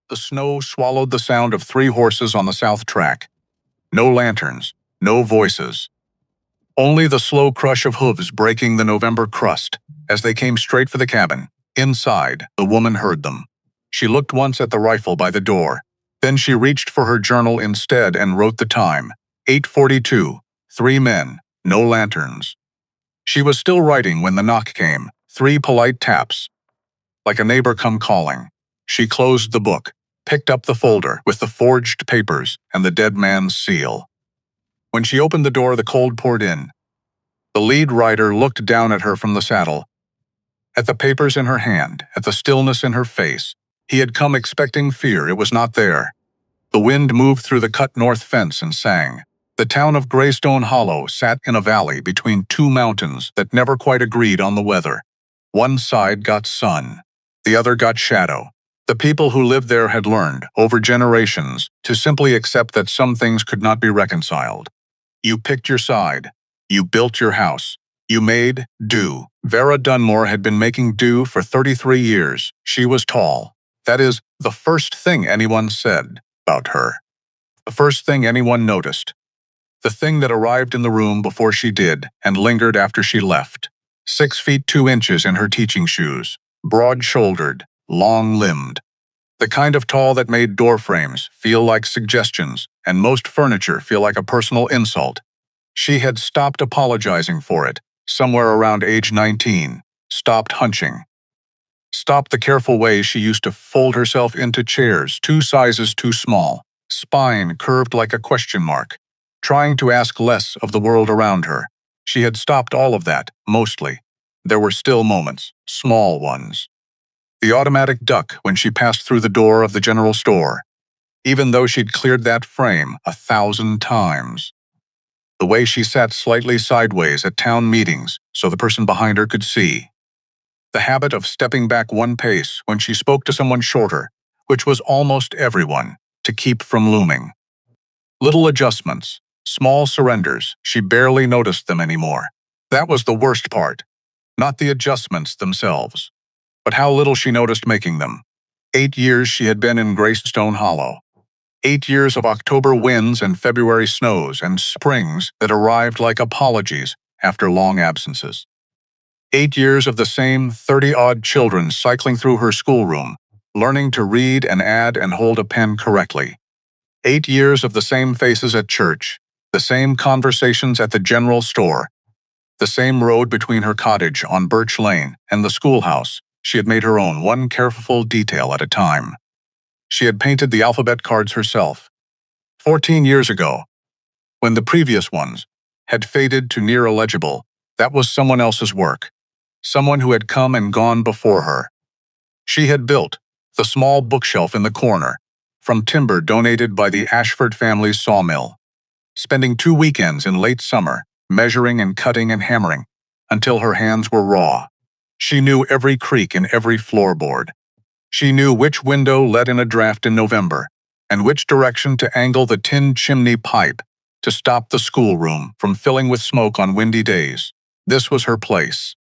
The snow swallowed the sound of 3 horses on the south track. No lanterns, no voices. Only the slow crush of hooves breaking the November crust as they came straight for the cabin. Inside, the woman heard them. She looked once at the rifle by the door. Then she reached for her journal instead and wrote the time. 8:42. 3 men, no lanterns. She was still writing when the knock came. 3 polite taps. Like a neighbor come calling. She closed the book, picked up the folder with the forged papers and the dead man's seal. When she opened the door, the cold poured in. The lead writer looked down at her from the saddle, at the papers in her hand, at the stillness in her face. He had come expecting fear. It was not there. The wind moved through the cut north fence and sang. The town of Greystone Hollow sat in a valley between 2 mountains that never quite agreed on the weather. One side got sun, the other got shadow. The people who lived there had learned, over generations, to simply accept that some things could not be reconciled. You picked your side. You built your house. You made do. Vera Dunmore had been making do for 33 years. She was tall. That is, the first thing anyone said about her. The first thing anyone noticed. The thing that arrived in the room before she did and lingered after she left. 6 feet 2 inches in her teaching shoes. Broad-shouldered, long-limbed. The kind of tall that made door frames feel like suggestions and most furniture feel like a personal insult. She had stopped apologizing for it, somewhere around age 19, stopped hunching. Stopped the careful way she used to fold herself into chairs 2 sizes too small, spine curved like a question mark, trying to ask less of the world around her. She had stopped all of that, mostly. There were still moments, small ones. The automatic duck when she passed through the door of the general store, even though she'd cleared that frame 1,000 times. The way she sat slightly sideways at town meetings so the person behind her could see. The habit of stepping back 1 pace when she spoke to someone shorter, which was almost everyone, to keep from looming. Little adjustments, small surrenders, she barely noticed them anymore. That was the worst part. Not the adjustments themselves, but how little she noticed making them. 8 years she had been in Greystone Hollow. 8 years of October winds and February snows and springs that arrived like apologies after long absences. 8 years of the same 30-odd children cycling through her schoolroom, learning to read and add and hold a pen correctly. 8 years of the same faces at church, the same conversations at the general store, the same road between her cottage on Birch Lane and the schoolhouse. She had made her own, 1 careful detail at a time. She had painted the alphabet cards herself. 14 years ago, when the previous ones had faded to near illegible, that was someone else's work. Someone who had come and gone before her. She had built the small bookshelf in the corner, from timber donated by the Ashford family's sawmill, spending 2 weekends in late summer, measuring and cutting and hammering, until her hands were raw. She knew every creak in every floorboard. She knew which window let in a draft in November, and which direction to angle the tin chimney pipe to stop the schoolroom from filling with smoke on windy days. This was her place.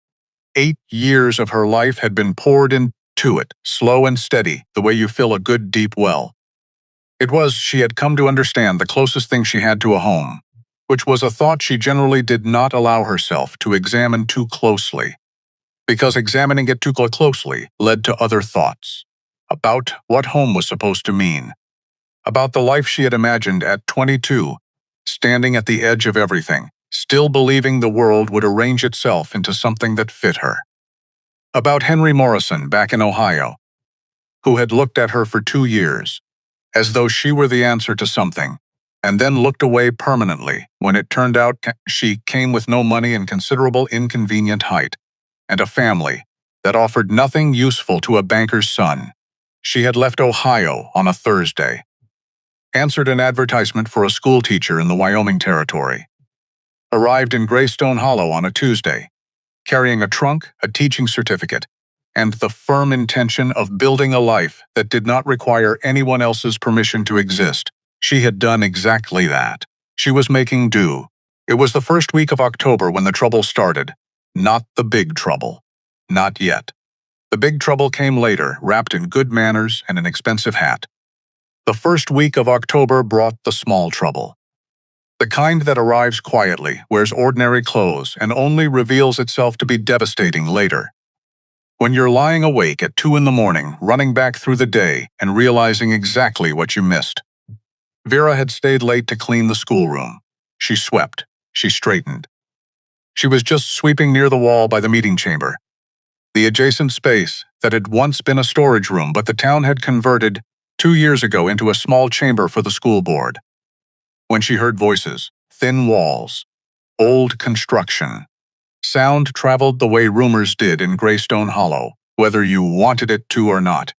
8 years of her life had been poured into it, slow and steady, the way you fill a good deep well. It was, she had come to understand, the closest thing she had to a home, which was a thought she generally did not allow herself to examine too closely, because examining it too closely led to other thoughts, about what home was supposed to mean, about the life she had imagined at 22, standing at the edge of everything, still believing the world would arrange itself into something that fit her. About Henry Morrison back in Ohio, who had looked at her for 2 years, as though she were the answer to something, and then looked away permanently when it turned out she came with no money and considerable inconvenient height, and a family that offered nothing useful to a banker's son. She had left Ohio on a Thursday, answered an advertisement for a school teacher in the Wyoming Territory, arrived in Greystone Hollow on a Tuesday, carrying a trunk, a teaching certificate, and the firm intention of building a life that did not require anyone else's permission to exist. She had done exactly that. She was making do. It was the first week of October when the trouble started. Not the big trouble. Not yet. The big trouble came later, wrapped in good manners and an expensive hat. The first week of October brought the small trouble. The kind that arrives quietly, wears ordinary clothes, and only reveals itself to be devastating later. When you're lying awake at 2 in the morning, running back through the day and realizing exactly what you missed. Vera had stayed late to clean the schoolroom. She swept. She straightened. She was just sweeping near the wall by the meeting chamber. The adjacent space that had once been a storage room, but the town had converted 2 years ago into a small chamber for the school board. When she heard voices, thin walls, old construction. Sound traveled the way rumors did in Greystone Hollow, whether you wanted it to or not.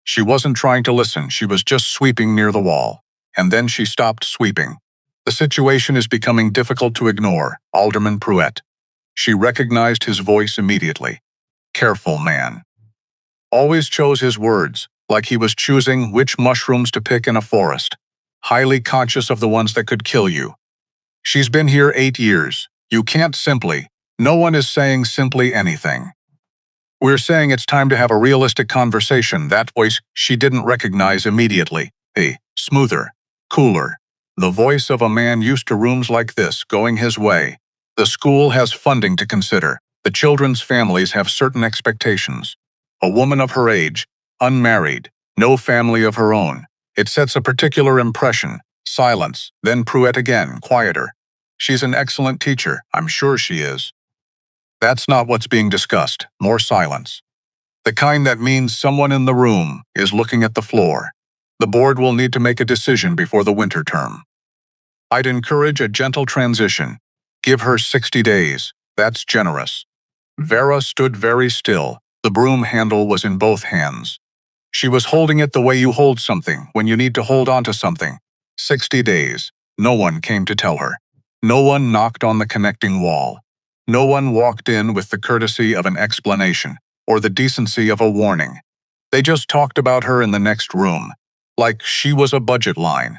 She wasn't trying to listen, she was just sweeping near the wall. And then she stopped sweeping. The situation is becoming difficult to ignore, Alderman Pruitt. She recognized his voice immediately. Careful man. Always chose his words, like he was choosing which mushrooms to pick in a forest. Highly conscious of the ones that could kill you. She's been here 8 years. You can't simply. No one is saying simply anything. We're saying it's time to have a realistic conversation. That voice she didn't recognize immediately. Smoother, cooler. The voice of a man used to rooms like this, going his way. The school has funding to consider. The children's families have certain expectations. A woman of her age, unmarried, no family of her own. It sets a particular impression. Silence, then Pruitt again, quieter. She's an excellent teacher, I'm sure she is. That's not what's being discussed. More silence. The kind that means someone in the room is looking at the floor. The board will need to make a decision before the winter term. I'd encourage a gentle transition. Give her 60 days. That's generous. Vera stood very still. The broom handle was in both hands. She was holding it the way you hold something when you need to hold on to something. 60 days. No one came to tell her. No one knocked on the connecting wall. No one walked in with the courtesy of an explanation or the decency of a warning. They just talked about her in the next room, like she was a budget line,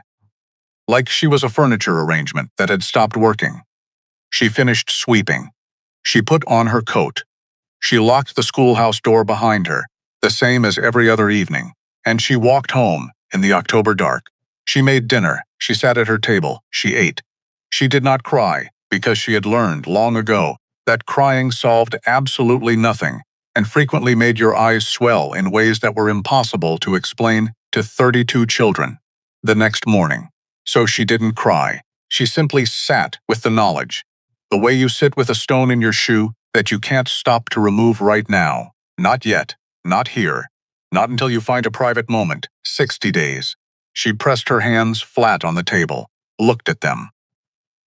like she was a furniture arrangement that had stopped working. She finished sweeping. She put on her coat. She locked the schoolhouse door behind her, the same as every other evening, and she walked home in the October dark. She made dinner. She sat at her table. She ate. She did not cry because she had learned long ago that crying solved absolutely nothing and frequently made your eyes swell in ways that were impossible to explain to 32 children. The next morning. So she didn't cry. She simply sat with the knowledge. The way you sit with a stone in your shoe that you can't stop to remove right now. Not yet. Not here. Not until you find a private moment. 60 days. She pressed her hands flat on the table, looked at them.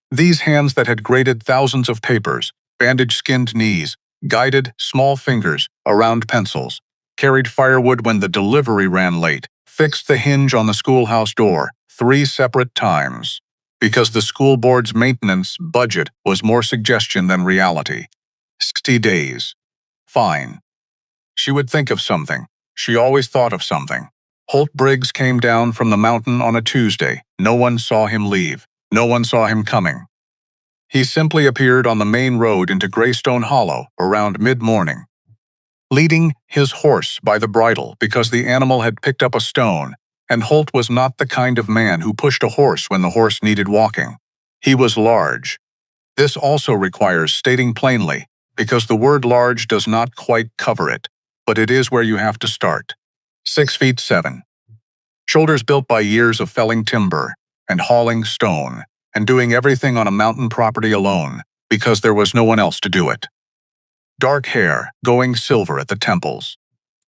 These hands that had grated thousands of papers, bandage-skinned knees, guided small fingers around pencils, carried firewood when the delivery ran late, fixed the hinge on the schoolhouse door 3 separate times, because the school board's maintenance budget was more suggestion than reality. 60 days. Fine. She would think of something. She always thought of something. Holt Briggs came down from the mountain on a Tuesday. No one saw him leave. No one saw him coming. He simply appeared on the main road into Greystone Hollow around mid-morning, leading his horse by the bridle because the animal had picked up a stone, and Holt was not the kind of man who pushed a horse when the horse needed walking. He was large. This also requires stating plainly, because the word large does not quite cover it, but it is where you have to start. 6'7". Shoulders built by years of felling timber and hauling stone, and doing everything on a mountain property alone, because there was no one else to do it. Dark hair, going silver at the temples.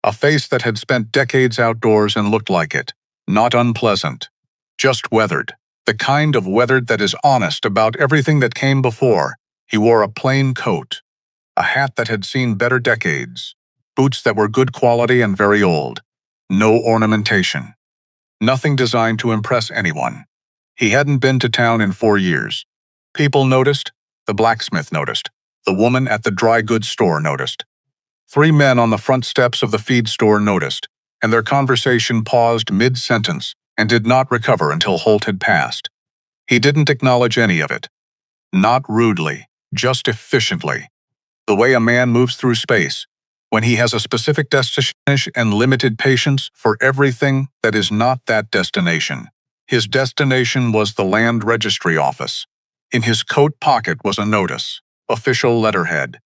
A face that had spent decades outdoors and looked like it. Not unpleasant. Just weathered. The kind of weathered that is honest about everything that came before. He wore a plain coat. A hat that had seen better decades. Boots that were good quality and very old. No ornamentation. Nothing designed to impress anyone. He hadn't been to town in 4 years. People noticed. The blacksmith noticed. The woman at the dry goods store noticed. 3 men on the front steps of the feed store noticed, and their conversation paused mid-sentence and did not recover until Holt had passed. He didn't acknowledge any of it. Not rudely, just efficiently. The way a man moves through space, when he has a specific destination and limited patience for everything that is not that destination. His destination was the land registry office. In his coat pocket was a notice, official letterhead,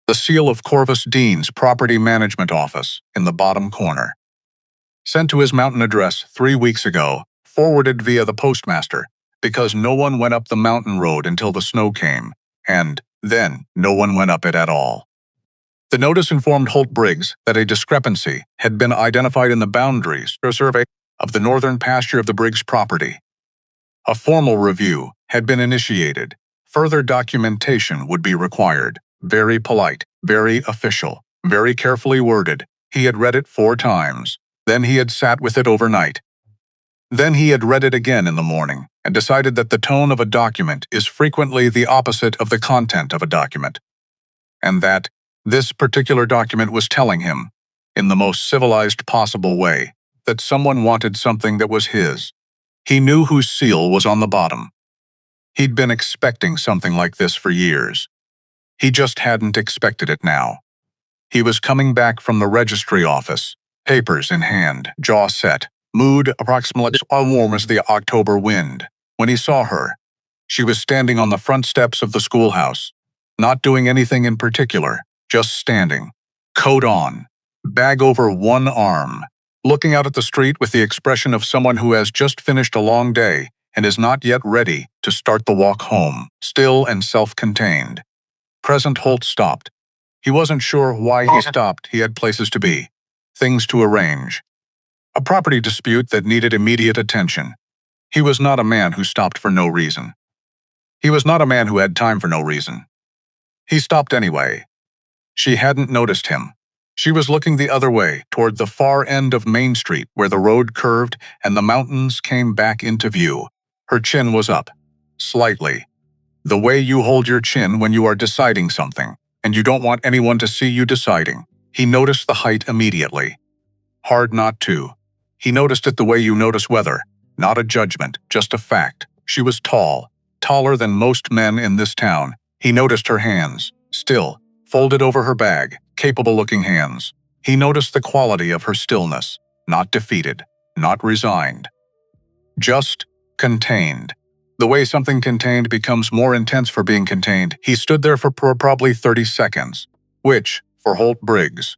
the seal of Corvus Dean's property management office in the bottom corner. Sent to his mountain address 3 weeks ago, forwarded via the postmaster, because no one went up the mountain road until the snow came, and then no one went up it at all. The notice informed Holt Briggs that a discrepancy had been identified in the boundaries or survey of the northern pasture of the Briggs property. A formal review had been initiated. Further documentation would be required. Very polite, very official, very carefully worded. He had read it 4 times. Then he had sat with it overnight. Then he had read it again in the morning and decided that the tone of a document is frequently the opposite of the content of a document, and that this particular document was telling him, in the most civilized possible way, that someone wanted something that was his. He knew whose seal was on the bottom. He'd been expecting something like this for years. He just hadn't expected it now. He was coming back from the registry office, papers in hand, jaw set, mood approximately as warm as the October wind, when he saw her. She was standing on the front steps of the schoolhouse, not doing anything in particular, just standing, coat on, bag over one arm, looking out at the street with the expression of someone who has just finished a long day and is not yet ready to start the walk home, still and self-contained. Present Holt stopped. He wasn't sure why he stopped. He had places to be, things to arrange. A property dispute that needed immediate attention. He was not a man who stopped for no reason. He was not a man who had time for no reason. He stopped anyway. She hadn't noticed him. She was looking the other way, toward the far end of Main Street, where the road curved and the mountains came back into view. Her chin was up, slightly. The way you hold your chin when you are deciding something, and you don't want anyone to see you deciding. He noticed the height immediately. Hard not to. He noticed it the way you notice weather, not a judgment, just a fact. She was tall, taller than most men in this town. He noticed her hands, still, folded over her bag, capable-looking hands. He noticed the quality of her stillness, not defeated, not resigned. Just contained. The way something contained becomes more intense for being contained. He stood there for probably 30 seconds, which, for Holt Briggs,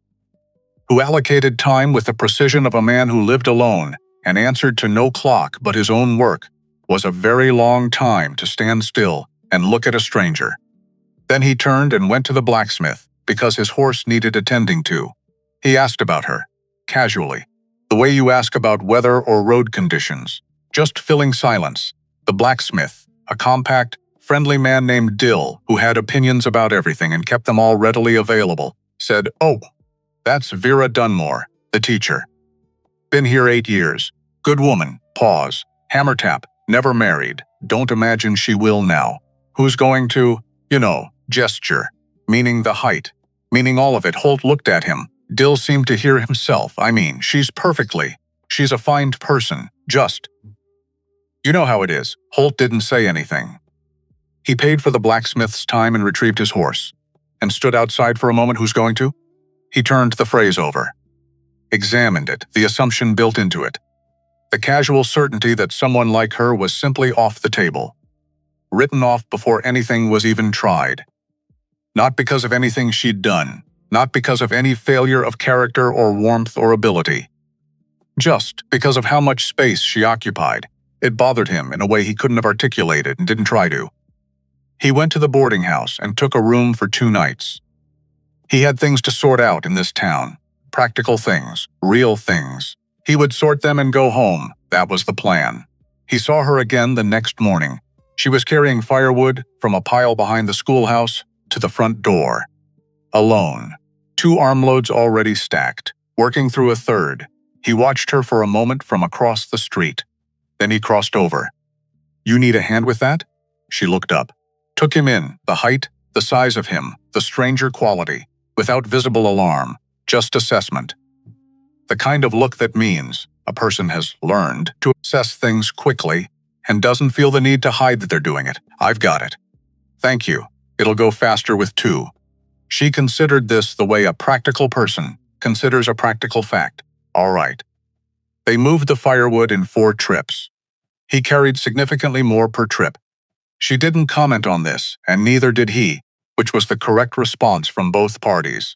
who allocated time with the precision of a man who lived alone and answered to no clock but his own work, was a very long time to stand still and look at a stranger. Then he turned and went to the blacksmith, because his horse needed attending to. He asked about her, casually, the way you ask about weather or road conditions, just filling silence. The blacksmith, a compact, friendly man named Dill, who had opinions about everything and kept them all readily available, said, "Oh, that's Vera Dunmore, the teacher. Been here 8 years. Good woman." Pause. Hammer tap. Never married. Don't imagine she will now. Who's going to, gesture. Meaning the height. Meaning all of it. Holt looked at him. Dill seemed to hear himself. She's perfectly. She's a fine person. Just. You know how it is. Holt didn't say anything. He paid for the blacksmith's time and retrieved his horse, and stood outside for a moment. Who's going to? He turned the phrase over. Examined it, the assumption built into it. The casual certainty that someone like her was simply off the table. Written off before anything was even tried. Not because of anything she'd done, not because of any failure of character or warmth or ability. Just because of how much space she occupied. It bothered him in a way he couldn't have articulated and didn't try to. He went to the boarding house and took a room for 2 nights. He had things to sort out in this town. Practical things, real things. He would sort them and go home. That was the plan. He saw her again the next morning. She was carrying firewood from a pile behind the schoolhouse to the front door. Alone. 2 armloads already stacked, working through a third. He watched her for a moment from across the street. Then he crossed over. "You need a hand with that?" She looked up. Took him in, the height, the size of him, the stranger quality, without visible alarm, just assessment. The kind of look that means a person has learned to assess things quickly and doesn't feel the need to hide that they're doing it. "I've got it." "Thank you. It'll go faster with 2. She considered this the way a practical person considers a practical fact. All right. They moved the firewood in 4 trips. He carried significantly more per trip. She didn't comment on this, and neither did he, which was the correct response from both parties.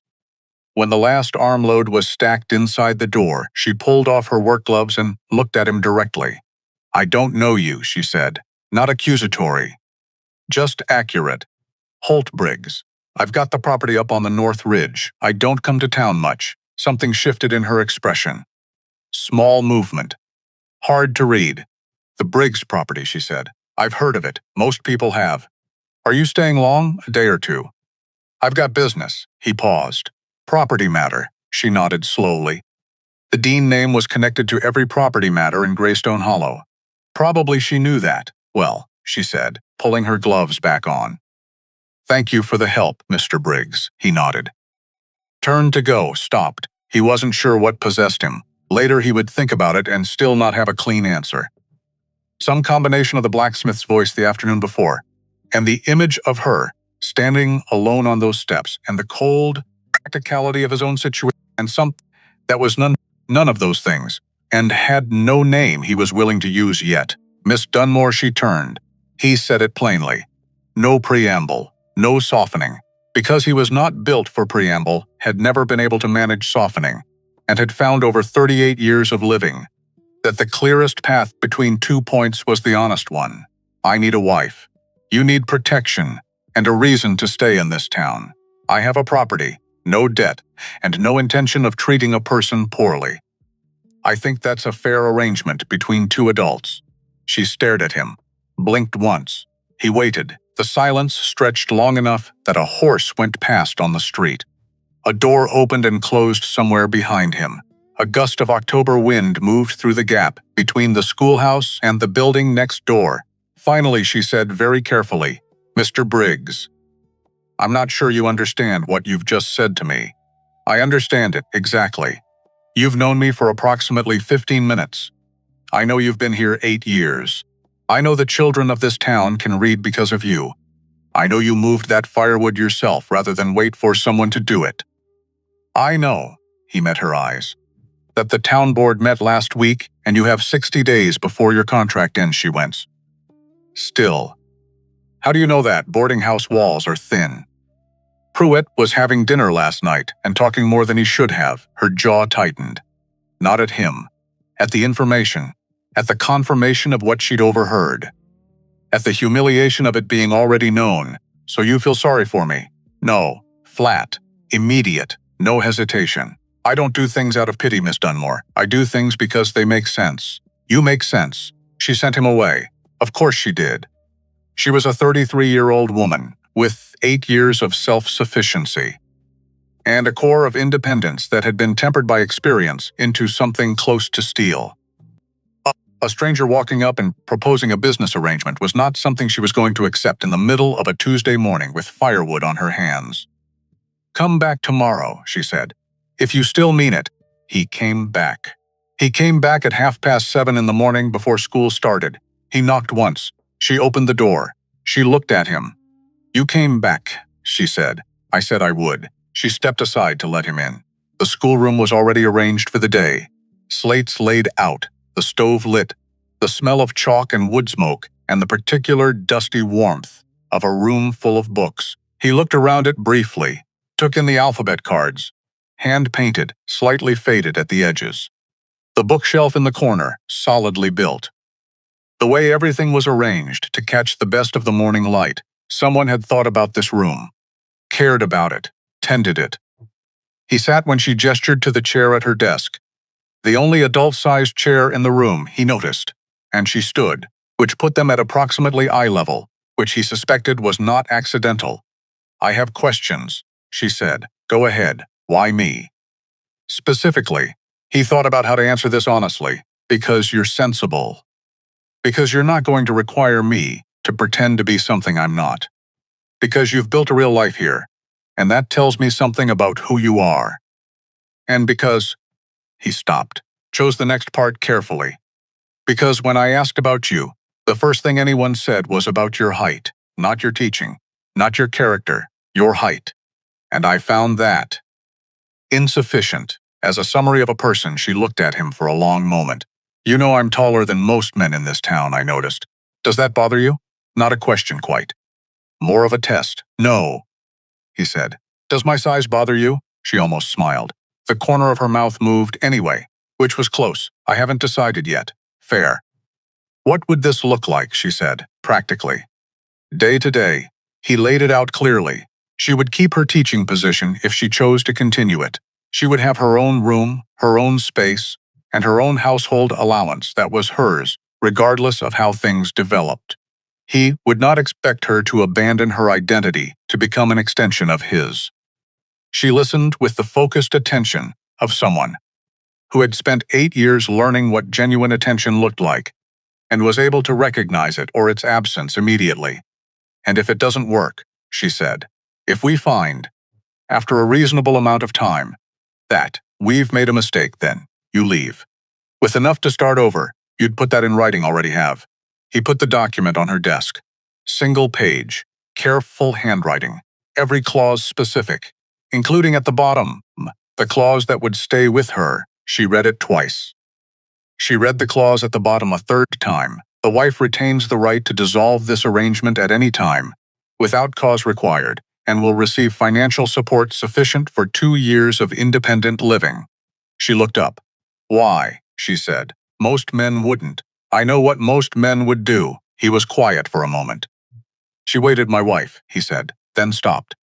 When the last armload was stacked inside the door, she pulled off her work gloves and looked at him directly. "I don't know you," she said. Not accusatory. Just accurate. "Holt Briggs. I've got the property up on the North Ridge. I don't come to town much." Something shifted in her expression. Small movement. Hard to read. "The Briggs property," she said. "I've heard of it. Most people have. Are you staying long? A day or 2? "I've got business." He paused. "Property matter," she nodded slowly. The Dean name was connected to every property matter in Greystone Hollow. Probably she knew that. "Well," she said, pulling her gloves back on. "Thank you for the help, Mr. Briggs," he nodded. Turned to go, stopped. He wasn't sure what possessed him. Later he would think about it and still not have a clean answer. Some combination of the blacksmith's voice the afternoon before, and the image of her, standing alone on those steps, and the cold practicality of his own situation, and something that was none of those things, and had no name he was willing to use yet. "Miss Dunmore," she turned. He said it plainly. No preamble, no softening. Because he was not built for preamble, had never been able to manage softening, and had found over 38 years of living that the clearest path between 2 points was the honest one. "I need a wife. You need protection, and a reason to stay in this town. I have a property, no debt, and no intention of treating a person poorly. I think that's a fair arrangement between 2 adults." She stared at him, blinked once. He waited. The silence stretched long enough that a horse went past on the street. A door opened and closed somewhere behind him. A gust of October wind moved through the gap between the schoolhouse and the building next door. Finally, she said very carefully, "Mr. Briggs, I'm not sure you understand what you've just said to me." "I understand it, exactly. You've known me for approximately 15 minutes. I know you've been here 8 years. I know the children of this town can read because of you. I know you moved that firewood yourself rather than wait for someone to do it. I know," he met her eyes, "that the town board met last week and you have 60 days before your contract ends," she went. "Still. How do you know that? Boarding house walls are thin." "Pruitt was having dinner last night and talking more than he should have." Her jaw tightened. Not at him. At the information. At the confirmation of what she'd overheard. At the humiliation of it being already known. "So you feel sorry for me?" "No." Flat. Immediate. No hesitation. "I don't do things out of pity, Miss Dunmore. I do things because they make sense. You make sense." She sent him away. Of course she did. She was a 33-year-old woman with 8 years of self-sufficiency and a core of independence that had been tempered by experience into something close to steel. A stranger walking up and proposing a business arrangement was not something she was going to accept in the middle of a Tuesday morning with firewood on her hands. "Come back tomorrow," she said. "If you still mean it." He came back. He came back at 7:30 in the morning before school started. He knocked once. She opened the door. She looked at him. "You came back," she said. "I said I would." She stepped aside to let him in. The schoolroom was already arranged for the day. Slates laid out, the stove lit, the smell of chalk and wood smoke, and the particular dusty warmth of a room full of books. He looked around it briefly, took in the alphabet cards, hand-painted, slightly faded at the edges. The bookshelf in the corner, solidly built. The way everything was arranged to catch the best of the morning light. Someone had thought about this room, cared about it, tended it. He sat when she gestured to the chair at her desk. The only adult-sized chair in the room, he noticed, and she stood, which put them at approximately eye level, which he suspected was not accidental. "I have questions," she said. "Go ahead. Why me?" Specifically, he thought about how to answer this honestly. "Because you're sensible. Because you're not going to require me to pretend to be something I'm not. Because you've built a real life here, and that tells me something about who you are. And because..." He stopped, chose the next part carefully. "Because when I asked about you, the first thing anyone said was about your height, not your teaching, not your character, your height. And I found that insufficient. As a summary of a person, she looked at him for a long moment. You know I'm taller than most men in this town, I noticed. Does that bother you? Not a question quite. More of a test. No, he said. Does my size bother you? She almost smiled. The corner of her mouth moved anyway, which was close. I haven't decided yet. Fair. What would this look like, she said, practically. Day to day. He laid it out clearly. She would keep her teaching position if she chose to continue it. She would have her own room, her own space, and her own household allowance that was hers, regardless of how things developed. He would not expect her to abandon her identity to become an extension of his. She listened with the focused attention of someone who had spent 8 years learning what genuine attention looked like and was able to recognize it or its absence immediately. And if it doesn't work, she said, if we find, after a reasonable amount of time, that we've made a mistake, then you leave. With enough to start over, you'd put that in writing already have. He put the document on her desk. Single page, careful handwriting, every clause specific, including at the bottom, the clause that would stay with her. She read it twice. She read the clause at the bottom a third time. The wife retains the right to dissolve this arrangement at any time, without cause required, and will receive financial support sufficient for 2 years of independent living. She looked up. Why? She said. Most men wouldn't. I know what most men would do. He was quiet for a moment. She waited, my wife, he said, then stopped.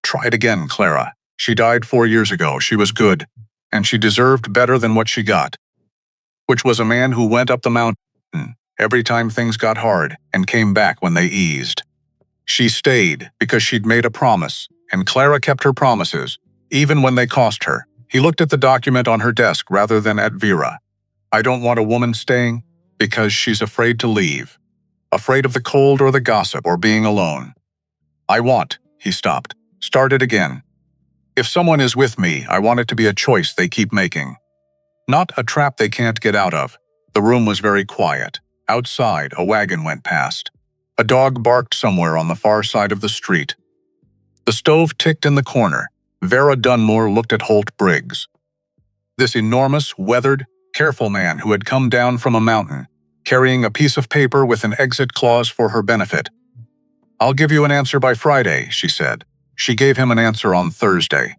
Try it again, Clara. She died 4 years ago. She was good, and she deserved better than what she got, which was a man who went up the mountain every time things got hard and came back when they eased. She stayed because she'd made a promise, and Clara kept her promises, even when they cost her. He looked at the document on her desk rather than at Vera. I don't want a woman staying because she's afraid to leave, afraid of the cold or the gossip or being alone. I want, he stopped, started again. If someone is with me, I want it to be a choice they keep making, not a trap they can't get out of. The room was very quiet. Outside, a wagon went past. A dog barked somewhere on the far side of the street. The stove ticked in the corner. Vera Dunmore looked at Holt Briggs. This enormous, weathered, careful man who had come down from a mountain, carrying a piece of paper with an exit clause for her benefit. I'll give you an answer by Friday, she said. She gave him an answer on Thursday.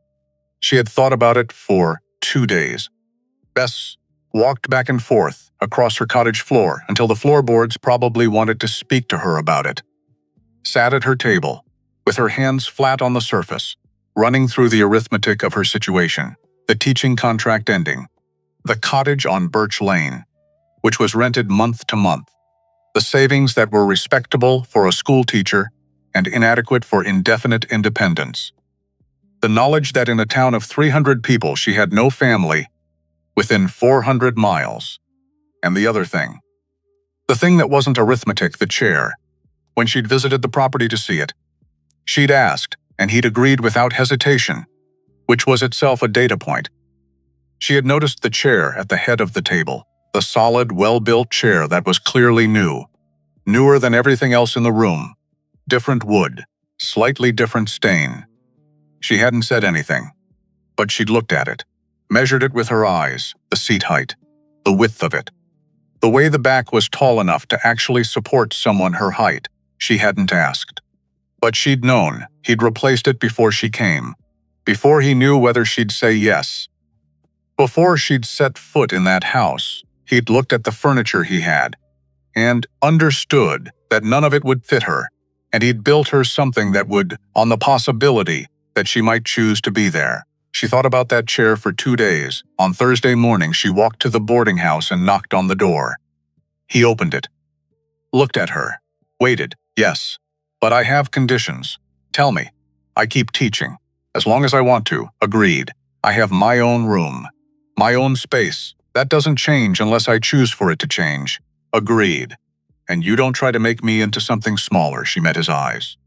She had thought about it for 2 days. Bess walked back and forth across her cottage floor until the floorboards probably wanted to speak to her about it. Sat at her table, with her hands flat on the surface, running through the arithmetic of her situation, the teaching contract ending, the cottage on Birch Lane, which was rented month to month, the savings that were respectable for a school teacher and inadequate for indefinite independence, the knowledge that in a town of 300 people she had no family within 400 miles, and the other thing. The thing that wasn't arithmetic, the chair. When she'd visited the property to see it, she'd asked, and he'd agreed without hesitation, which was itself a data point. She had noticed the chair at the head of the table, the solid, well-built chair that was clearly new, newer than everything else in the room, different wood, slightly different stain. She hadn't said anything, but she'd looked at it, measured it with her eyes, the seat height, the width of it, the way the back was tall enough to actually support someone her height. She hadn't asked. But she'd known he'd replaced it before she came, before he knew whether she'd say yes. Before she'd set foot in that house, he'd looked at the furniture he had and understood that none of it would fit her, and he'd built her something that would, on the possibility that she might choose to be there. She thought about that chair for 2 days. On Thursday morning, she walked to the boarding house and knocked on the door. He opened it, looked at her, waited. Yes, but I have conditions. Tell me. I keep teaching, as long as I want to. Agreed. I have my own room, my own space. That doesn't change unless I choose for it to change. Agreed. And you don't try to make me into something smaller. She met his eyes.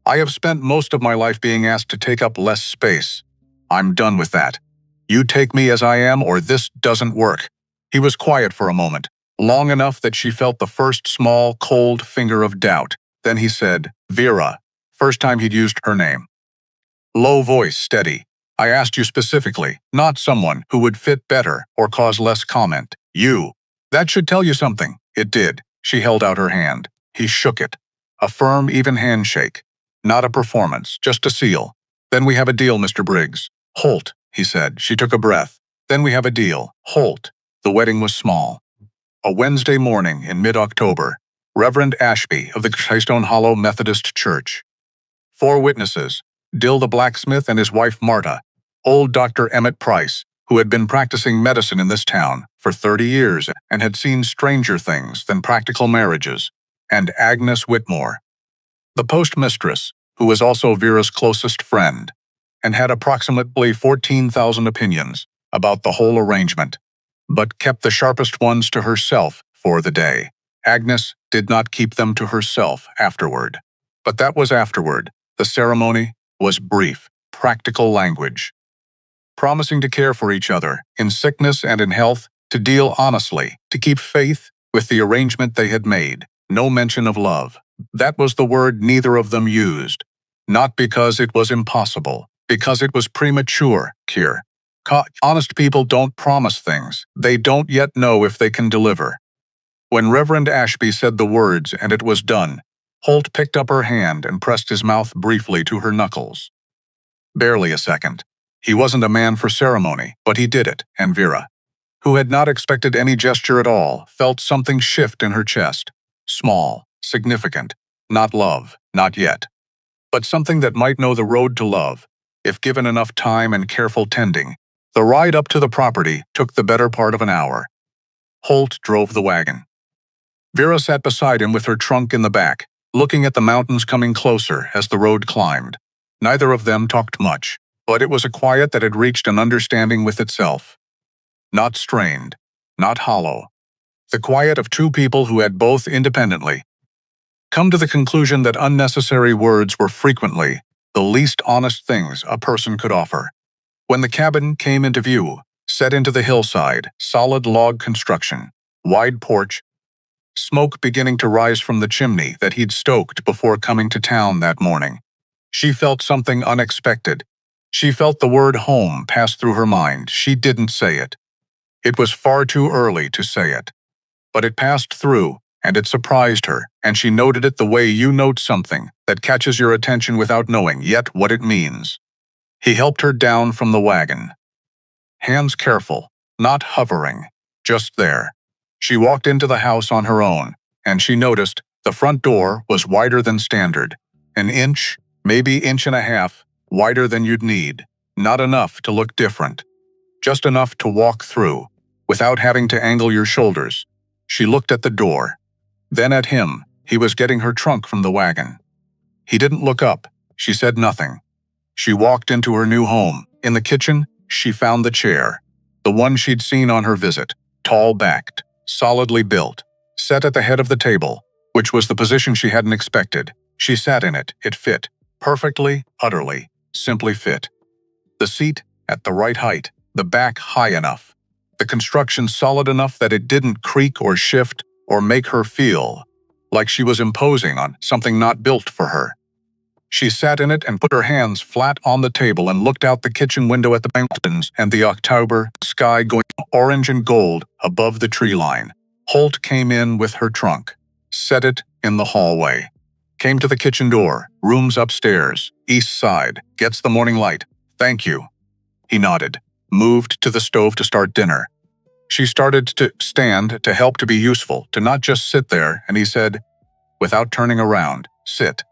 I have spent most of my life being asked to take up less space. I'm done with that. You take me as I am, or this doesn't work. He was quiet for a moment, long enough that she felt the first small, cold finger of doubt. Then he said, Vera, first time he'd used her name. Low voice, steady. I asked you specifically, not someone who would fit better or cause less comment. You. That should tell you something. It did. She held out her hand. He shook it. A firm, even handshake. Not a performance, just a seal. Then we have a deal, Mr. Briggs. Holt, he said. She took a breath. Then we have a deal. Holt. The wedding was small. A Wednesday morning in mid-October. Reverend Ashby of the Keystone Hollow Methodist Church. 4 witnesses. Dill the blacksmith and his wife Marta. Old Dr. Emmett Price, who had been practicing medicine in this town for 30 years and had seen stranger things than practical marriages. And Agnes Whitmore, the postmistress, who was also Vera's closest friend, and had approximately 14,000 opinions about the whole arrangement, but kept the sharpest ones to herself for the day. Agnes did not keep them to herself afterward. But that was afterward. The ceremony was brief, practical language. Promising to care for each other, in sickness and in health, to deal honestly, to keep faith with the arrangement they had made. No mention of love. That was the word neither of them used. Not because it was impossible, because it was premature, Kier. Honest people don't promise things they don't yet know if they can deliver. When Reverend Ashby said the words and it was done, Holt picked up her hand and pressed his mouth briefly to her knuckles. Barely a second. He wasn't a man for ceremony, but he did it, and Vera, who had not expected any gesture at all, felt something shift in her chest. Small, significant, not love, not yet. But something that might know the road to love, if given enough time and careful tending. The ride up to the property took the better part of an hour. Holt drove the wagon. Vera sat beside him with her trunk in the back, looking at the mountains coming closer as the road climbed. Neither of them talked much, but it was a quiet that had reached an understanding with itself. Not strained, not hollow. The quiet of 2 people who had both independently come to the conclusion that unnecessary words were frequently the least honest things a person could offer. When the cabin came into view, set into the hillside, solid log construction, wide porch, smoke beginning to rise from the chimney that he'd stoked before coming to town that morning, she felt something unexpected. She felt the word home pass through her mind. She didn't say it. It was far too early to say it. But it passed through, and it surprised her, and she noted it the way you note something that catches your attention without knowing yet what it means. He helped her down from the wagon. Hands careful, not hovering, just there. She walked into the house on her own, and she noticed the front door was wider than standard. An inch, maybe inch and a half, wider than you'd need. Not enough to look different. Just enough to walk through, without having to angle your shoulders. She looked at the door. Then at him. He was getting her trunk from the wagon. He didn't look up. She said nothing. She walked into her new home. In the kitchen, she found the chair. The one she'd seen on her visit. Tall-backed, solidly built. Set at the head of the table, which was the position she hadn't expected. She sat in it. It fit. Perfectly, utterly, simply fit. The seat at the right height. The back high enough. The construction solid enough that it didn't creak or shift or make her feel like she was imposing on something not built for her. She sat in it and put her hands flat on the table and looked out the kitchen window at the mountains and the October sky going orange and gold above the tree line. Holt came in with her trunk, set it in the hallway. Came to the kitchen door, rooms upstairs, east side, gets the morning light. Thank you. He nodded, moved to the stove to start dinner. She started to stand to help, to be useful, to not just sit there, and he said, without turning around, sit.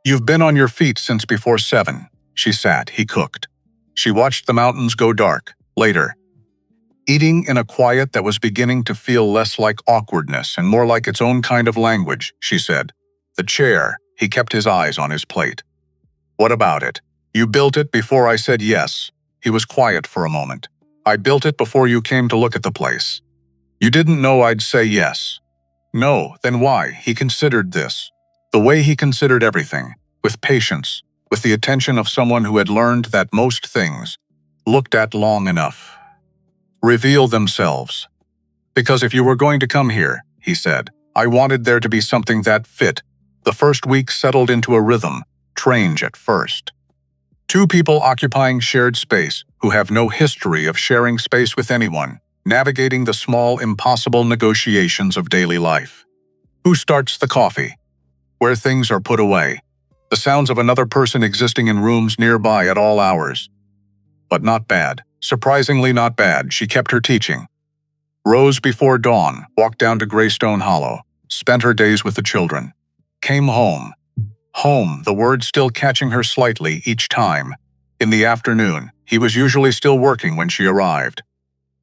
You've been on your feet since before 7. She sat, he cooked. She watched the mountains go dark, later. Eating in a quiet that was beginning to feel less like awkwardness and more like its own kind of language, she said. The chair, he kept his eyes on his plate. What about it? You built it before I said yes. He was quiet for a moment. I built it before you came to look at the place. You didn't know I'd say yes. No, then why? He considered this. The way he considered everything, with patience, with the attention of someone who had learned that most things, looked at long enough, reveal themselves. Because if you were going to come here, he said, I wanted there to be something that fit. The first week settled into a rhythm, strange at first. Two people occupying shared space who have no history of sharing space with anyone, navigating the small, impossible negotiations of daily life. Who starts the coffee? Where things are put away. The sounds of another person existing in rooms nearby at all hours. But not bad. Surprisingly not bad, she kept her teaching. Rose before dawn, walked down to Greystone Hollow, spent her days with the children. Came home. Home, the word still catching her slightly each time. In the afternoon, he was usually still working when she arrived.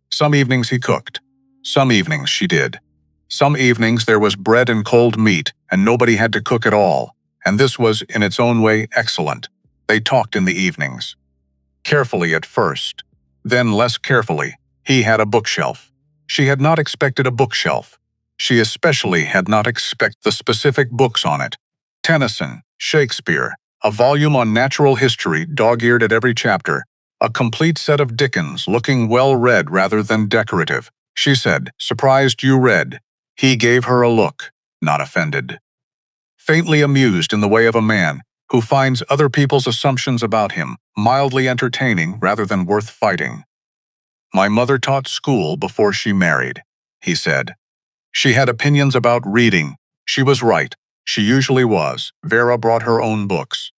Some evenings he cooked. Some evenings she did. Some evenings there was bread and cold meat, and nobody had to cook at all, and this was, in its own way, excellent. They talked in the evenings. Carefully at first. Then less carefully. He had a bookshelf. She had not expected a bookshelf. She especially had not expected the specific books on it. Tennyson, Shakespeare, a volume on natural history dog-eared at every chapter, a complete set of Dickens looking well-read rather than decorative. She said, "Surprised you read." He gave her a look, not offended. Faintly amused in the way of a man who finds other people's assumptions about him mildly entertaining rather than worth fighting. "My mother taught school before she married," he said. "She had opinions about reading. She was right. She usually was." Vera brought her own books.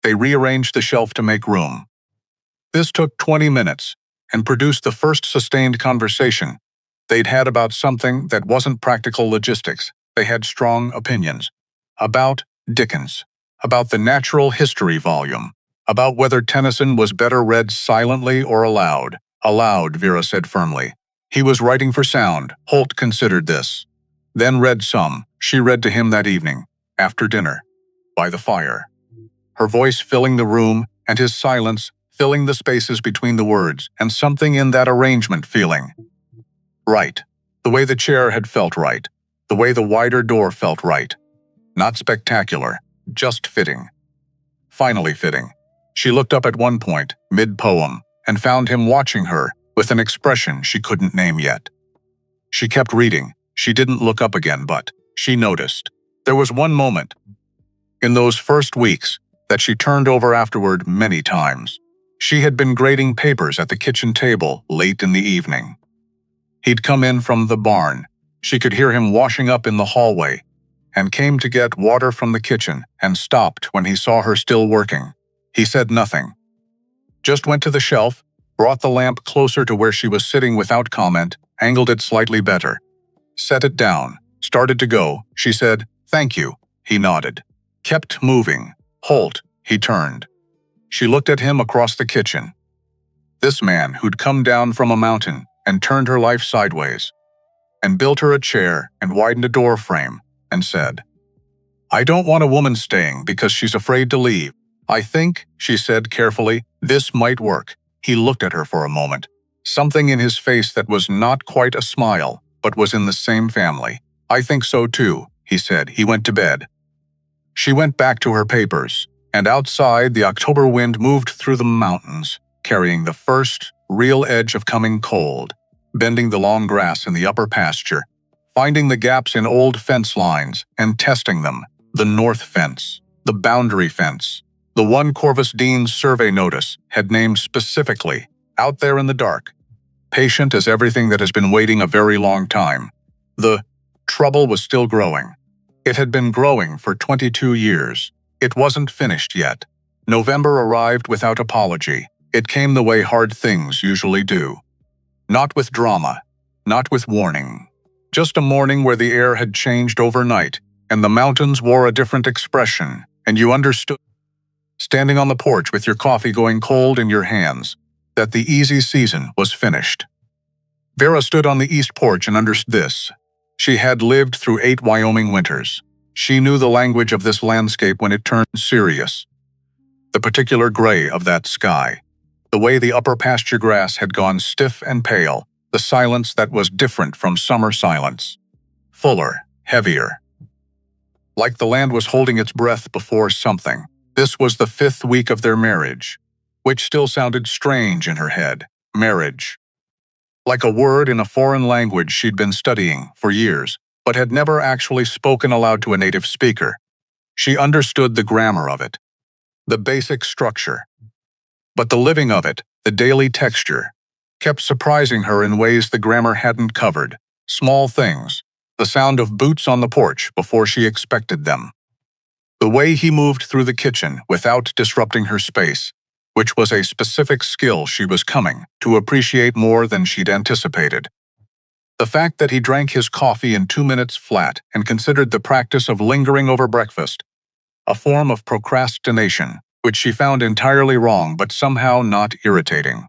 They rearranged the shelf to make room. This took 20 minutes and produced the first sustained conversation they'd had about something that wasn't practical logistics. They had strong opinions. About Dickens. About the natural history volume. About whether Tennyson was better read silently or aloud. Aloud, Vera said firmly. He was writing for sound. Holt considered this. Then read some. She read to him that evening, after dinner, by the fire. Her voice filling the room, and his silence filling the spaces between the words, and something in that arrangement feeling right. The way the chair had felt right. The way the wider door felt right. Not spectacular, just fitting. Finally fitting. She looked up at one point, mid-poem, and found him watching her with an expression she couldn't name yet. She kept reading. She didn't look up again, but she noticed. There was one moment, in those first weeks, that she turned over afterward many times. She had been grading papers at the kitchen table late in the evening. He'd come in from the barn. She could hear him washing up in the hallway, and came to get water from the kitchen and stopped when he saw her still working. He said nothing. Just went to the shelf, brought the lamp closer to where she was sitting without comment, angled it slightly better. Set it down, started to go. She said, "Thank you." He nodded. Kept moving. "Holt," he turned. She looked at him across the kitchen. This man who'd come down from a mountain and turned her life sideways, and built her a chair and widened a door frame, and said, "I don't want a woman staying because she's afraid to leave. I think," she said carefully, "this might work." He looked at her for a moment. Something in his face that was not quite a smile, but was in the same family. "I think so too," he said. He went to bed. She went back to her papers, and outside the October wind moved through the mountains, carrying the first real edge of coming cold, bending the long grass in the upper pasture, finding the gaps in old fence lines and testing them, the north fence, the boundary fence, the one Corvus Dean's survey notice had named specifically, out there in the dark, patient as everything that has been waiting a very long time. The trouble was still growing. It had been growing for 22 years. It wasn't finished yet. November arrived without apology. It came the way hard things usually do. Not with drama, not with warning. Just a morning where the air had changed overnight, and the mountains wore a different expression, and you understood, standing on the porch with your coffee going cold in your hands, that the easy season was finished. Vera stood on the east porch and understood this. She had lived through 8 Wyoming winters. She knew the language of this landscape when it turned serious. The particular gray of that sky. The way the upper pasture grass had gone stiff and pale. The silence that was different from summer silence. Fuller, heavier. Like the land was holding its breath before something. This was the 5th week of their marriage, which still sounded strange in her head. Marriage. Like a word in a foreign language she'd been studying for years, but had never actually spoken aloud to a native speaker. She understood the grammar of it, the basic structure. But the living of it, the daily texture, kept surprising her in ways the grammar hadn't covered. Small things, the sound of boots on the porch before she expected them. The way he moved through the kitchen without disrupting her space, which was a specific skill she was coming to appreciate more than she'd anticipated. The fact that he drank his coffee in 2 minutes flat and considered the practice of lingering over breakfast a form of procrastination, which she found entirely wrong but somehow not irritating.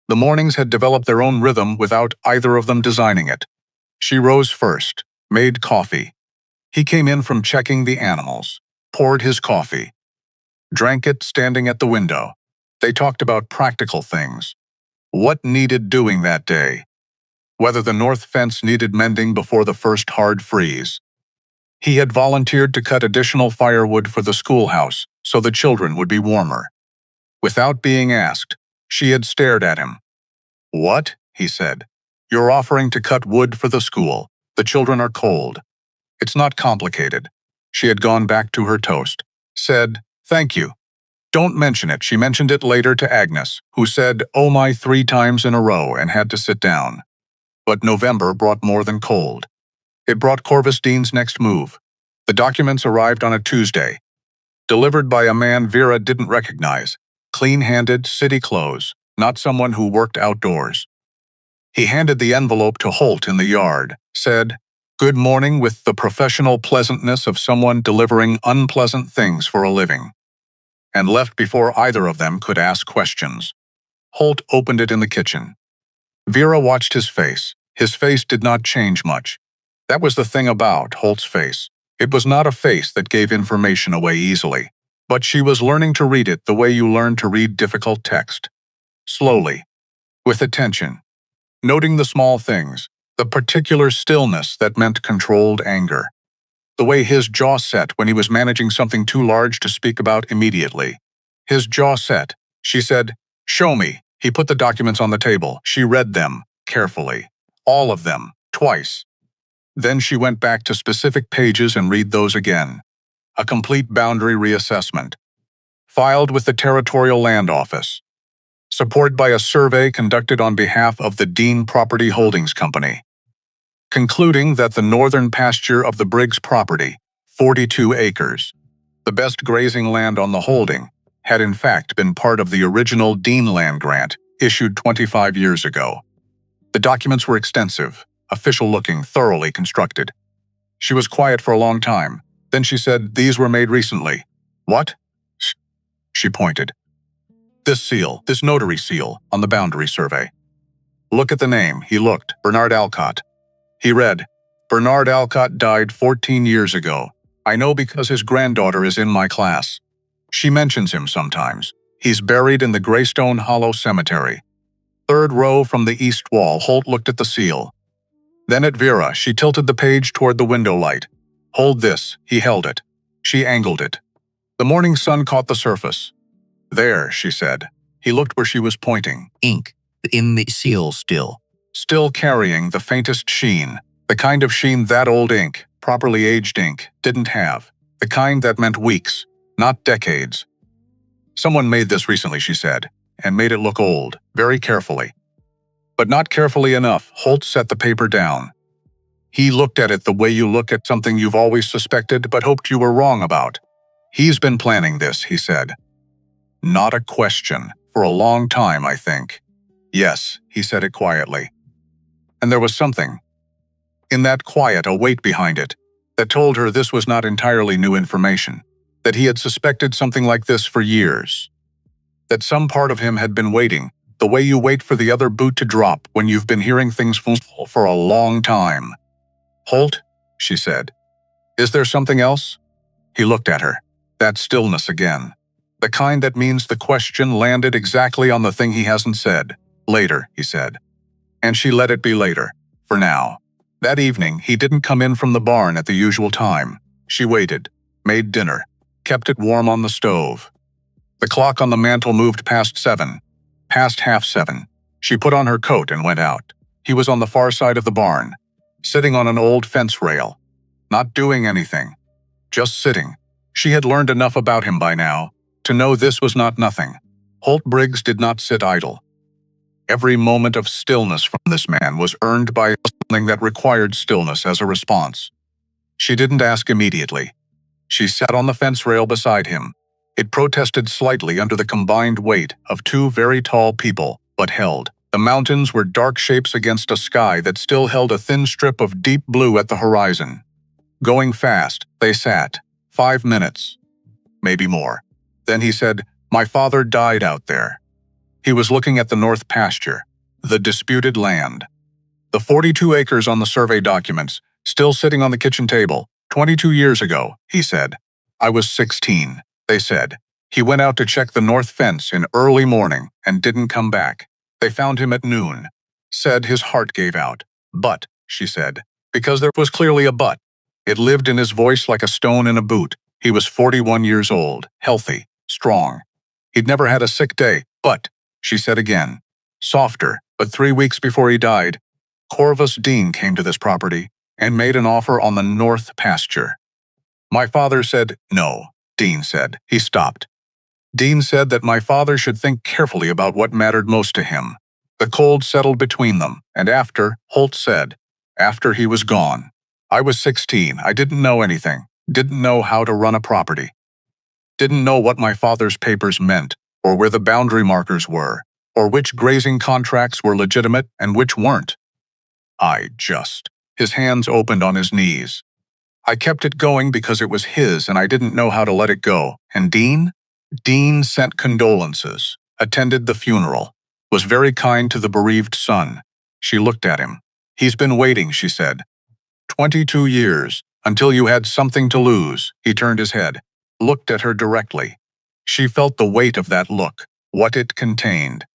The mornings had developed their own rhythm without either of them designing it. She rose first, made coffee. He came in from checking the animals, poured his coffee, drank it standing at the window. They talked about practical things. What needed doing that day? Whether the north fence needed mending before the first hard freeze. He had volunteered to cut additional firewood for the schoolhouse so the children would be warmer. Without being asked, she had stared at him. "What?" he said. "You're offering to cut wood for the school. The children are cold. It's not complicated." She had gone back to her toast. Said, "Thank you." Don't mention it. She mentioned it later to Agnes, who said, "Oh my," 3 times in a row and had to sit down. But November brought more than cold. It brought Corvus Dean's next move. The documents arrived on a Tuesday, delivered by a man Vera didn't recognize, clean-handed, city clothes, not someone who worked outdoors. He handed the envelope to Holt in the yard, said, "Good morning," with the professional pleasantness of someone delivering unpleasant things for a living, and left before either of them could ask questions. Holt opened it in the kitchen. Vera watched his face. His face did not change much. That was the thing about Holt's face. It was not a face that gave information away easily, but she was learning to read it the way you learn to read difficult text. Slowly, with attention, noting the small things, the particular stillness that meant controlled anger. The way his jaw set when he was managing something too large to speak about immediately. His jaw set. She said, "Show me." He put the documents on the table. She read them, carefully. All of them, twice. Then she went back to specific pages and read those again. A complete boundary reassessment. Filed with the Territorial Land Office. Supported by a survey conducted on behalf of the Dean Property Holdings Company. Concluding that the northern pasture of the Briggs property, 42 acres, the best grazing land on the holding, had in fact been part of the original Dean land grant issued 25 years ago. The documents were extensive, official-looking, thoroughly constructed. She was quiet for a long time. Then she said, "These were made recently." "What?" She pointed. "This seal, this notary seal, on the boundary survey. Look at the name." He looked. "Bernard Alcott." He read, "Bernard Alcott died 14 years ago. I know because his granddaughter is in my class. She mentions him sometimes. He's buried in the Greystone Hollow Cemetery. 3rd row from the east wall." Holt looked at the seal. Then at Vera. She tilted the page toward the window light. "Hold this." He held it. She angled it. The morning sun caught the surface. "There," she said. He looked where she was pointing. Ink in the seal still carrying the faintest sheen, the kind of sheen that old ink, properly aged ink, didn't have, the kind that meant weeks, not decades. "Someone made this recently," she said, and made it look old, very carefully. But not carefully enough. Holt set the paper down. He looked at it the way you look at something you've always suspected but hoped you were wrong about. "He's been planning this," he said. "Not a question. For a long time, I think." "Yes," he said it quietly. And there was something, in that quiet, a weight behind it, that told her this was not entirely new information, that he had suspected something like this for years. That some part of him had been waiting, the way you wait for the other boot to drop when you've been hearing things for a long time. "Holt," she said, "is there something else?" He looked at her. That stillness again. The kind that means the question landed exactly on the thing he hasn't said. "Later," he said. And she let it be later, for now. That evening, he didn't come in from the barn at the usual time. She waited, made dinner, kept it warm on the stove. The clock on the mantel moved past 7, past half 7. She put on her coat and went out. He was on the far side of the barn, sitting on an old fence rail, not doing anything, just sitting. She had learned enough about him by now to know this was not nothing. Holt Briggs did not sit idle. Every moment of stillness from this man was earned by something that required stillness as a response. She didn't ask immediately. She sat on the fence rail beside him. It protested slightly under the combined weight of two very tall people, but held. The mountains were dark shapes against a sky that still held a thin strip of deep blue at the horizon. Going fast, they sat. 5 minutes. Maybe more. Then he said, "My father died out there." He was looking at the north pasture, the disputed land. The 42 acres on the survey documents, still sitting on the kitchen table. 22 years ago, he said. I was 16, they said. He went out to check the north fence in early morning and didn't come back. They found him at noon. Said his heart gave out. But, she said, because there was clearly a but. It lived in his voice like a stone in a boot. He was 41 years old, healthy, strong. He'd never had a sick day, but, she said again, softer, but 3 weeks before he died, Corvus Dean came to this property and made an offer on the north pasture. My father said no, Dean said. He stopped. Dean said that my father should think carefully about what mattered most to him. The cold settled between them, and Holt said, after he was gone. I was 16, I didn't know anything, didn't know how to run a property. Didn't know what my father's papers meant, or where the boundary markers were, or which grazing contracts were legitimate and which weren't. His hands opened on his knees. I kept it going because it was his and I didn't know how to let it go. And Dean? Dean sent condolences, attended the funeral, was very kind to the bereaved son. She looked at him. He's been waiting, she said. 22 years, until you had something to lose. He turned his head, looked at her directly. She felt the weight of that look, what it contained,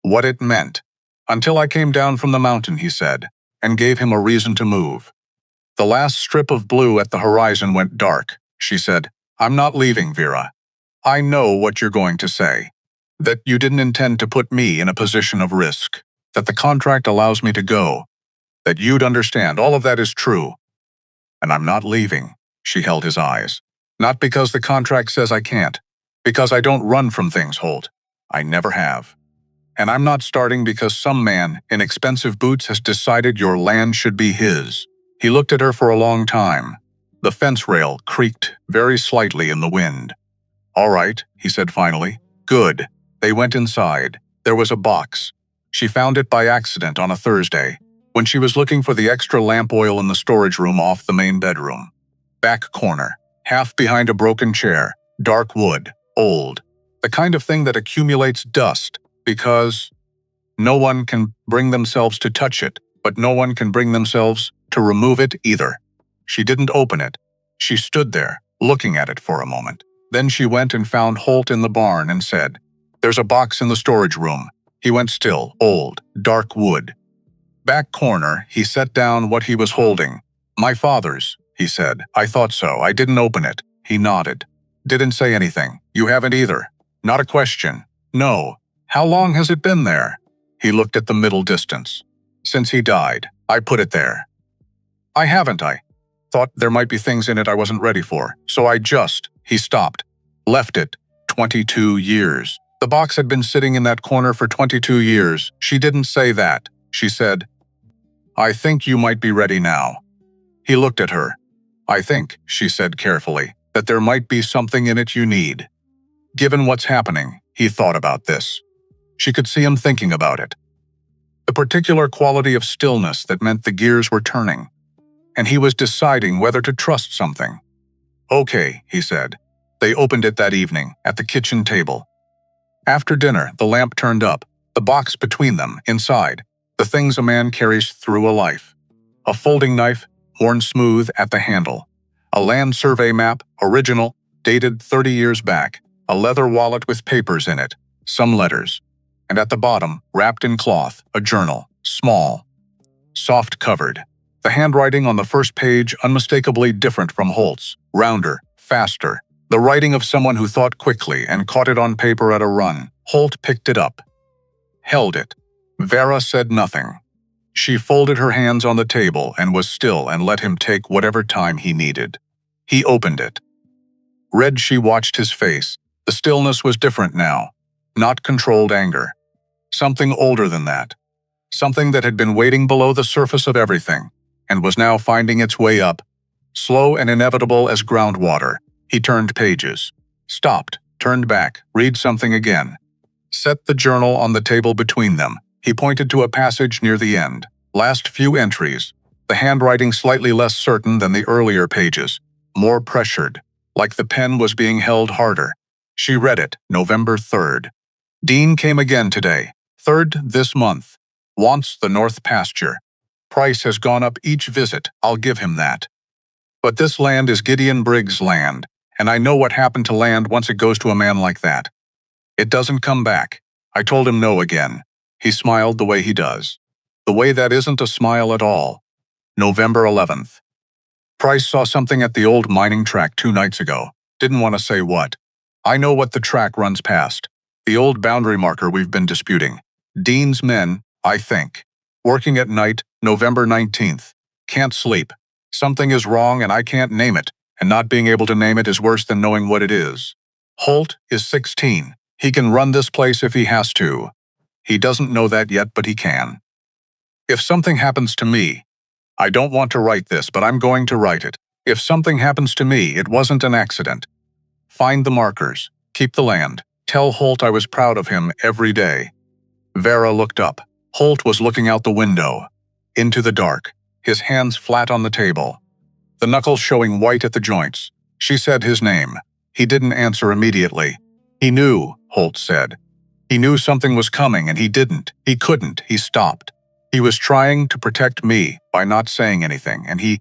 what it meant. Until I came down from the mountain, he said, and gave him a reason to move. The last strip of blue at the horizon went dark. She said, I'm not leaving, Vera. I know what you're going to say. That you didn't intend to put me in a position of risk. That the contract allows me to go. That you'd understand all of that is true. And I'm not leaving. She held his eyes. Not because the contract says I can't. Because I don't run from things, Holt. I never have. And I'm not starting because some man in expensive boots has decided your land should be his. He looked at her for a long time. The fence rail creaked very slightly in the wind. All right, he said finally. Good. They went inside. There was a box. She found it by accident on a Thursday, when she was looking for the extra lamp oil in the storage room off the main bedroom. Back corner, half behind a broken chair, dark wood, old. The kind of thing that accumulates dust, because no one can bring themselves to touch it, but no one can bring themselves to remove it either. She didn't open it. She stood there, looking at it for a moment. Then she went and found Holt in the barn and said, There's a box in the storage room. He went still, old, dark wood. Back corner, he set down what he was holding. My father's, he said. I thought so. I didn't open it. He nodded. Didn't say anything. You haven't either. Not a question. No. How long has it been there? He looked at the middle distance. Since he died. I put it there. I haven't, I thought there might be things in it I wasn't ready for, so he stopped. Left it. 22 years. The box had been sitting in that corner for 22 years. She didn't say that. She said, I think you might be ready now. He looked at her. I think, she said carefully, that there might be something in it you need. Given what's happening, he thought about this. She could see him thinking about it. The particular quality of stillness that meant the gears were turning, and he was deciding whether to trust something. Okay, he said. They opened it that evening, at the kitchen table. After dinner, the lamp turned up, the box between them, inside, the things a man carries through a life. A folding knife, worn smooth at the handle. A land survey map, original, dated 30 years back. A leather wallet with papers in it, some letters. And at the bottom, wrapped in cloth, a journal, small, soft-covered. The handwriting on the first page unmistakably different from Holt's, rounder, faster. The writing of someone who thought quickly and caught it on paper at a run. Holt picked it up. Held it. Vera said nothing. She folded her hands on the table and was still and let him take whatever time he needed. He opened it. Read, she watched his face. The stillness was different now. Not controlled anger. Something older than that. Something that had been waiting below the surface of everything, and was now finding its way up. Slow and inevitable as groundwater. He turned pages. Stopped, turned back, read something again. Set the journal on the table between them. He pointed to a passage near the end. Last few entries. The handwriting slightly less certain than the earlier pages. More pressured, like the pen was being held harder. She read it, November 3rd. Dean came again today. 3rd this month. Wants the north pasture. Price has gone up each visit, I'll give him that. But this land is Gideon Briggs' land, and I know what happened to land once it goes to a man like that. It doesn't come back. I told him no again. He smiled the way he does. The way that isn't a smile at all. November 11th. Price saw something at the old mining track 2 nights ago. Didn't want to say what. I know what the track runs past. The old boundary marker we've been disputing. Dean's men, I think. Working at night, November 19th. Can't sleep. Something is wrong and I can't name it, and not being able to name it is worse than knowing what it is. Holt is 16. He can run this place if he has to. He doesn't know that yet, but he can. If something happens to me, I don't want to write this, but I'm going to write it. If something happens to me, it wasn't an accident. Find the markers. Keep the land. Tell Holt I was proud of him every day. Vera looked up. Holt was looking out the window. Into the dark, his hands flat on the table. The knuckles showing white at the joints. She said his name. He didn't answer immediately. He knew, Holt said. He knew something was coming and he didn't. He couldn't. He stopped. He was trying to protect me by not saying anything, and he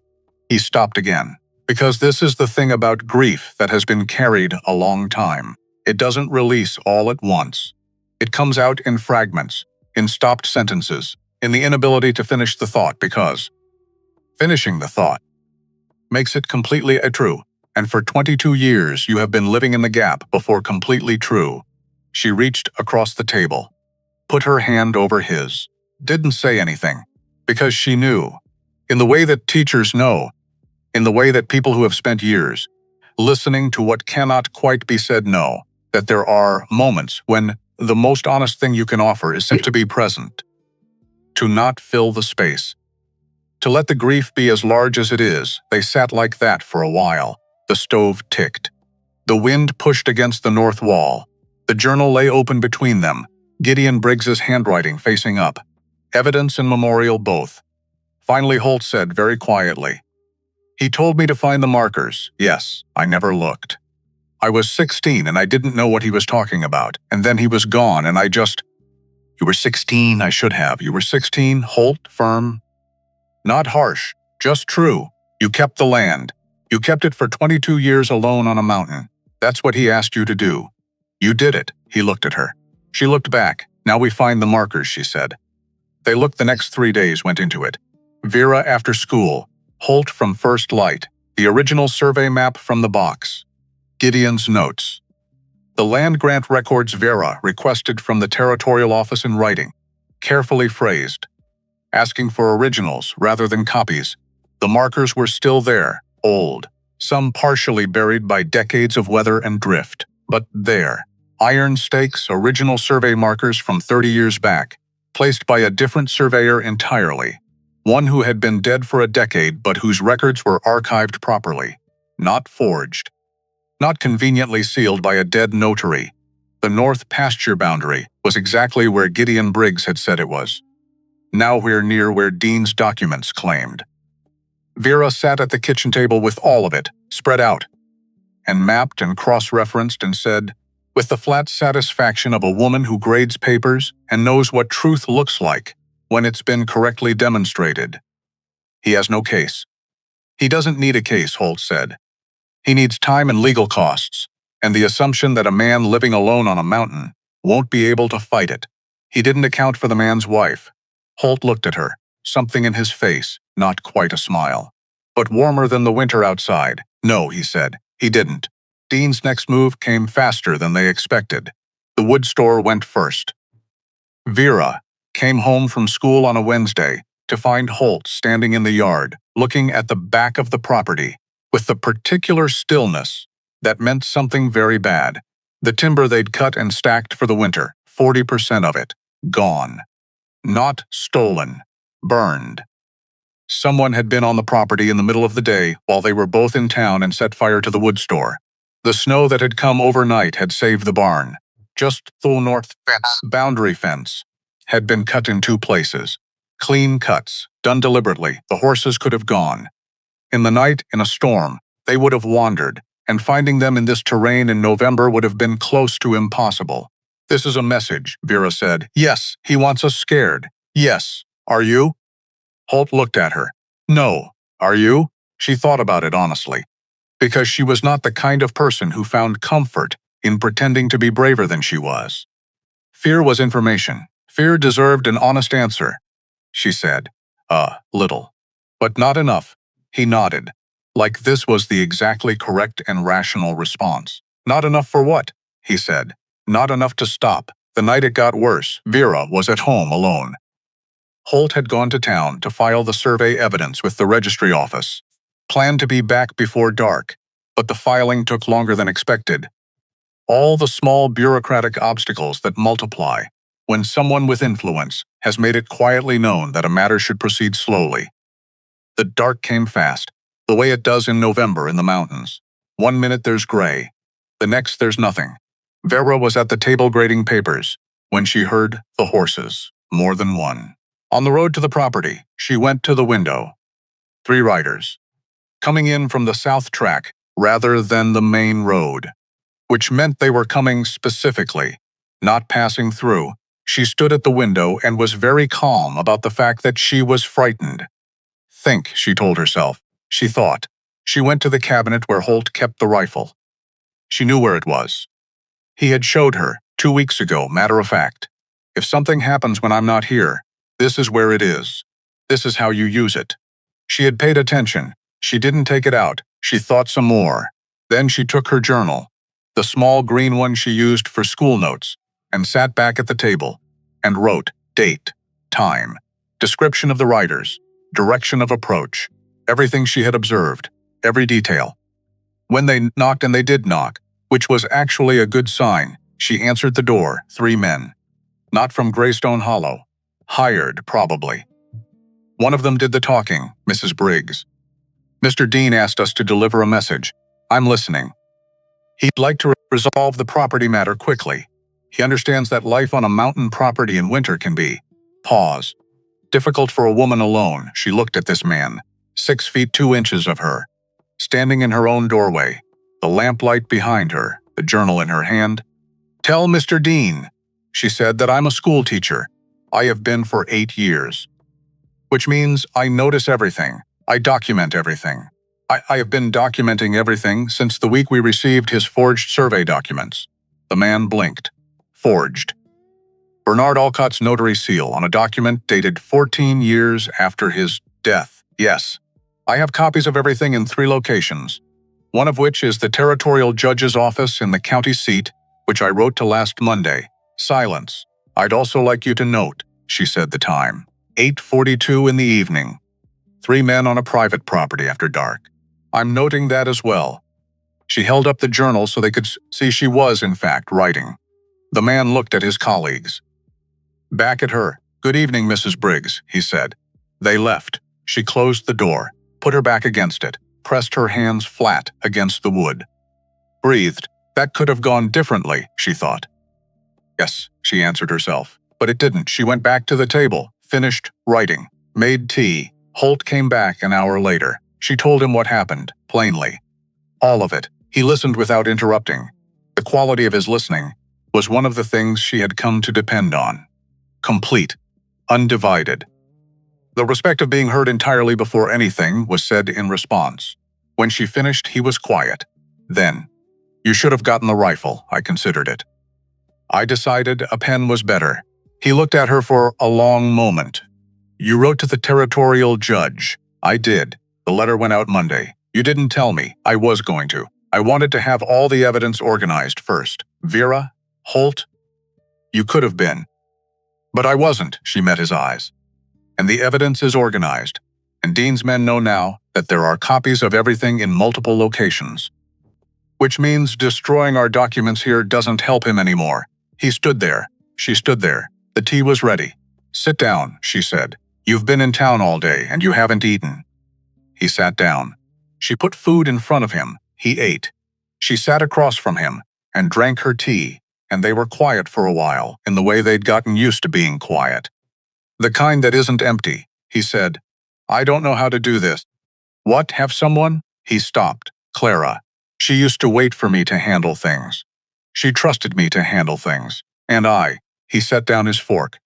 stopped again. Because this is the thing about grief that has been carried a long time. It doesn't release all at once. It comes out in fragments, in stopped sentences, in the inability to finish the thought because finishing the thought makes it completely true. And for 22 years you have been living in the gap before completely true. She reached across the table, put her hand over his. Didn't say anything, because she knew, in the way that teachers know, in the way that people who have spent years listening to what cannot quite be said know, that there are moments when the most honest thing you can offer is simply to be present, to not fill the space, to let the grief be as large as it is. They sat like that for a while. The stove ticked. The wind pushed against the north wall. The journal lay open between them, Gideon Briggs's handwriting facing up. Evidence and memorial both. Finally, Holt said very quietly, "He told me to find the markers. Yes, I never looked. I was 16 and I didn't know what he was talking about, and then he was gone and I just..." "You were 16, I should have. You were 16, Holt, firm. Not harsh, just true. You kept the land. You kept it for 22 years alone on a mountain. That's what he asked you to do. You did it." He looked at her. She looked back. "Now we find the markers," she said. They looked. The next 3 days went into it. Vera after school, Holt from first light, the original survey map from the box, Gideon's notes. The land grant records Vera requested from the territorial office in writing, carefully phrased, asking for originals rather than copies. The markers were still there, old, some partially buried by decades of weather and drift, but there. Iron stakes, original survey markers from 30 years back, placed by a different surveyor entirely, one who had been dead for a decade but whose records were archived properly, not forged, not conveniently sealed by a dead notary. The north pasture boundary was exactly where Gideon Briggs had said it was. Now we're near where Dean's documents claimed. Vera sat at the kitchen table with all of it, spread out, and mapped and cross-referenced and said, with the flat satisfaction of a woman who grades papers and knows what truth looks like when it's been correctly demonstrated, "He has no case." "He doesn't need a case," Holt said. "He needs time and legal costs, and the assumption that a man living alone on a mountain won't be able to fight it." He didn't account for the man's wife. Holt looked at her, something in his face, not quite a smile, but warmer than the winter outside. "No," he said, "he didn't." Dean's next move came faster than they expected. The wood store went first. Vera came home from school on a Wednesday to find Holt standing in the yard, looking at the back of the property, with the particular stillness that meant something very bad. The timber they'd cut and stacked for the winter, 40% of it, gone. Not stolen, burned. Someone had been on the property in the middle of the day while they were both in town and set fire to the wood store. The snow that had come overnight had saved the barn. Just the north fence, boundary fence, had been cut in 2 places. Clean cuts, done deliberately. The horses could have gone. In the night, in a storm, they would have wandered, and finding them in this terrain in November would have been close to impossible. This is a message, Vera said. Yes, he wants us scared. Yes. Are you? Holt looked at her. No. Are you? She thought about it honestly. Because she was not the kind of person who found comfort in pretending to be braver than she was. Fear was information. Fear deserved an honest answer, she said. Little. But not enough. He nodded. Like this was the exactly correct and rational response. Not enough for what? He said. Not enough to stop. The night it got worse, Vera was at home alone. Holt had gone to town to file the survey evidence with the registry office. Planned to be back before dark, but the filing took longer than expected. All the small bureaucratic obstacles that multiply when someone with influence has made it quietly known that a matter should proceed slowly. The dark came fast, the way it does in November in the mountains. 1 minute there's gray, the next there's nothing. Vera was at the table grading papers when she heard the horses, more than one. On the road to the property, she went to the window. 3 riders, coming in from the south track rather than the main road, which meant they were coming specifically, not passing through. She stood at the window and was very calm about the fact that she was frightened. Think, she told herself. She thought. She went to the cabinet where Holt kept the rifle. She knew where it was. He had showed her, 2 weeks ago, matter of fact. If something happens when I'm not here, this is where it is. This is how you use it. She had paid attention. She didn't take it out. She thought some more. Then she took her journal, the small green one she used for school notes, and sat back at the table and wrote date, time, description of the riders, direction of approach, everything she had observed, every detail. When they knocked, and they did knock, which was actually a good sign, she answered the door, 3 men. Not from Greystone Hollow. Hired, probably. One of them did the talking, Mrs. Briggs. Mr. Dean asked us to deliver a message. I'm listening. He'd like to resolve the property matter quickly. He understands that life on a mountain property in winter can be. Pause. Difficult for a woman alone. She looked at this man, 6 feet 2 inches of her, standing in her own doorway, the lamplight behind her, the journal in her hand. Tell Mr. Dean, she said, that I'm a school teacher. I have been for 8 years. Which means I notice everything. I document everything. I have been documenting everything since the week we received his forged survey documents. The man blinked. Forged. Bernard Alcott's notary seal on a document dated 14 years after his death. Yes. I have copies of everything in 3 locations, one of which is the territorial judge's office in the county seat, which I wrote to last Monday. Silence. I'd also like you to note, she said the time. 8:42 in the evening. 3 men on a private property after dark. I'm noting that as well. She held up the journal so they could see she was, in fact, writing. The man looked at his colleagues. Back at her. Good evening, Mrs. Briggs, he said. They left. She closed the door, put her back against it, pressed her hands flat against the wood. Breathed. That could have gone differently, she thought. Yes, she answered herself. But it didn't. She went back to the table, finished writing, made tea. Holt came back an hour later. She told him what happened, plainly. All of it. He listened without interrupting. The quality of his listening was one of the things she had come to depend on. Complete. Undivided. The respect of being heard entirely before anything was said in response. When she finished, he was quiet. Then, you should have gotten the rifle, I considered it. I decided a pen was better. He looked at her for a long moment. You wrote to the territorial judge. I did. The letter went out Monday. You didn't tell me. I was going to. I wanted to have all the evidence organized first. Vera? Holt? You could have been. But I wasn't, she met his eyes. And the evidence is organized. And Dean's men know now that there are copies of everything in multiple locations. Which means destroying our documents here doesn't help him anymore. He stood there. She stood there. The tea was ready. Sit down, she said. You've been in town all day and you haven't eaten. He sat down. She put food in front of him. He ate. She sat across from him and drank her tea, and they were quiet for a while in the way they'd gotten used to being quiet. The kind that isn't empty, he said. I don't know how to do this. What, have someone? He stopped. Clara. She used to wait for me to handle things. She trusted me to handle things. And he set down his fork.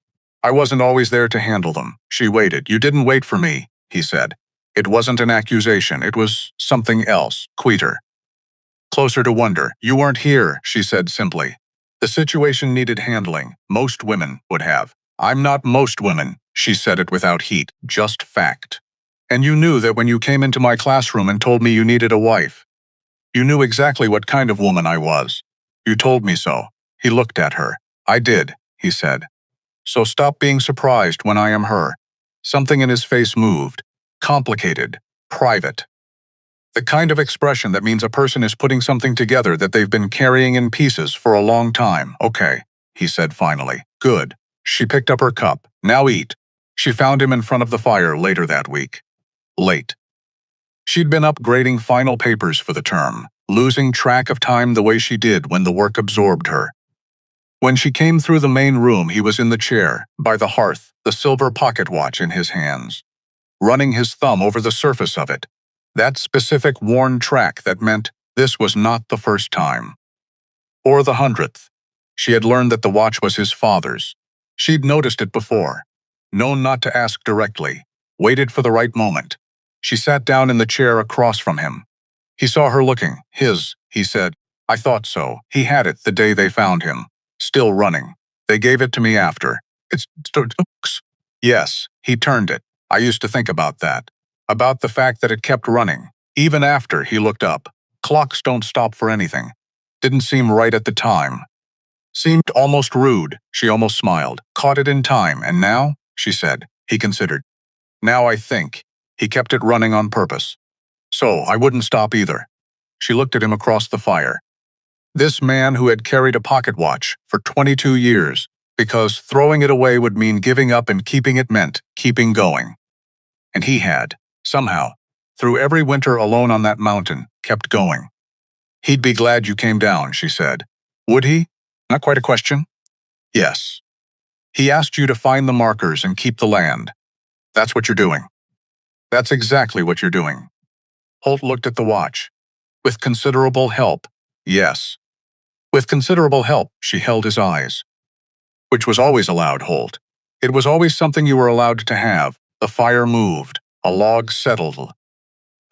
I wasn't always there to handle them. She waited. You didn't wait for me, he said. It wasn't an accusation. It was something else, quieter. Closer to wonder. You weren't here, she said simply. The situation needed handling. Most women would have. I'm not most women, she said it without heat, just fact. And you knew that when you came into my classroom and told me you needed a wife. You knew exactly what kind of woman I was. You told me so. He looked at her. I did, he said. So stop being surprised when I am her. Something in his face moved. Complicated. Private. The kind of expression that means a person is putting something together that they've been carrying in pieces for a long time. Okay, he said finally. Good. She picked up her cup. Now eat. She found him in front of the fire later that week. Late. She'd been upgrading final papers for the term, losing track of time the way she did when the work absorbed her. When she came through the main room, he was in the chair, by the hearth, the silver pocket watch in his hands, running his thumb over the surface of it. That specific worn track that meant this was not the first time. Or the 100th. She had learned that the watch was his father's. She'd noticed it before, known not to ask directly, waited for the right moment. She sat down in the chair across from him. He saw her looking. He said. I thought so. He had it the day they found him. Still running. They gave it to me after. It's Yes, he turned it. I used to think about that. About the fact that it kept running. Even after he looked up. Clocks don't stop for anything. Didn't seem right at the time. Seemed almost rude. She almost smiled. Caught it in time. And now? She said. He considered. Now I think. He kept it running on purpose. So I wouldn't stop either. She looked at him across the fire. This man who had carried a pocket watch for 22 years, because throwing it away would mean giving up and keeping it meant keeping going. And he had, somehow, through every winter alone on that mountain, kept going. He'd be glad you came down, she said. Would he? Not quite a question. Yes. He asked you to find the markers and keep the land. That's what you're doing. That's exactly what you're doing. Holt looked at the watch. With considerable help. Yes. With considerable help, she held his eyes. Which was always allowed, Holt. It was always something you were allowed to have. The fire moved. A log settled.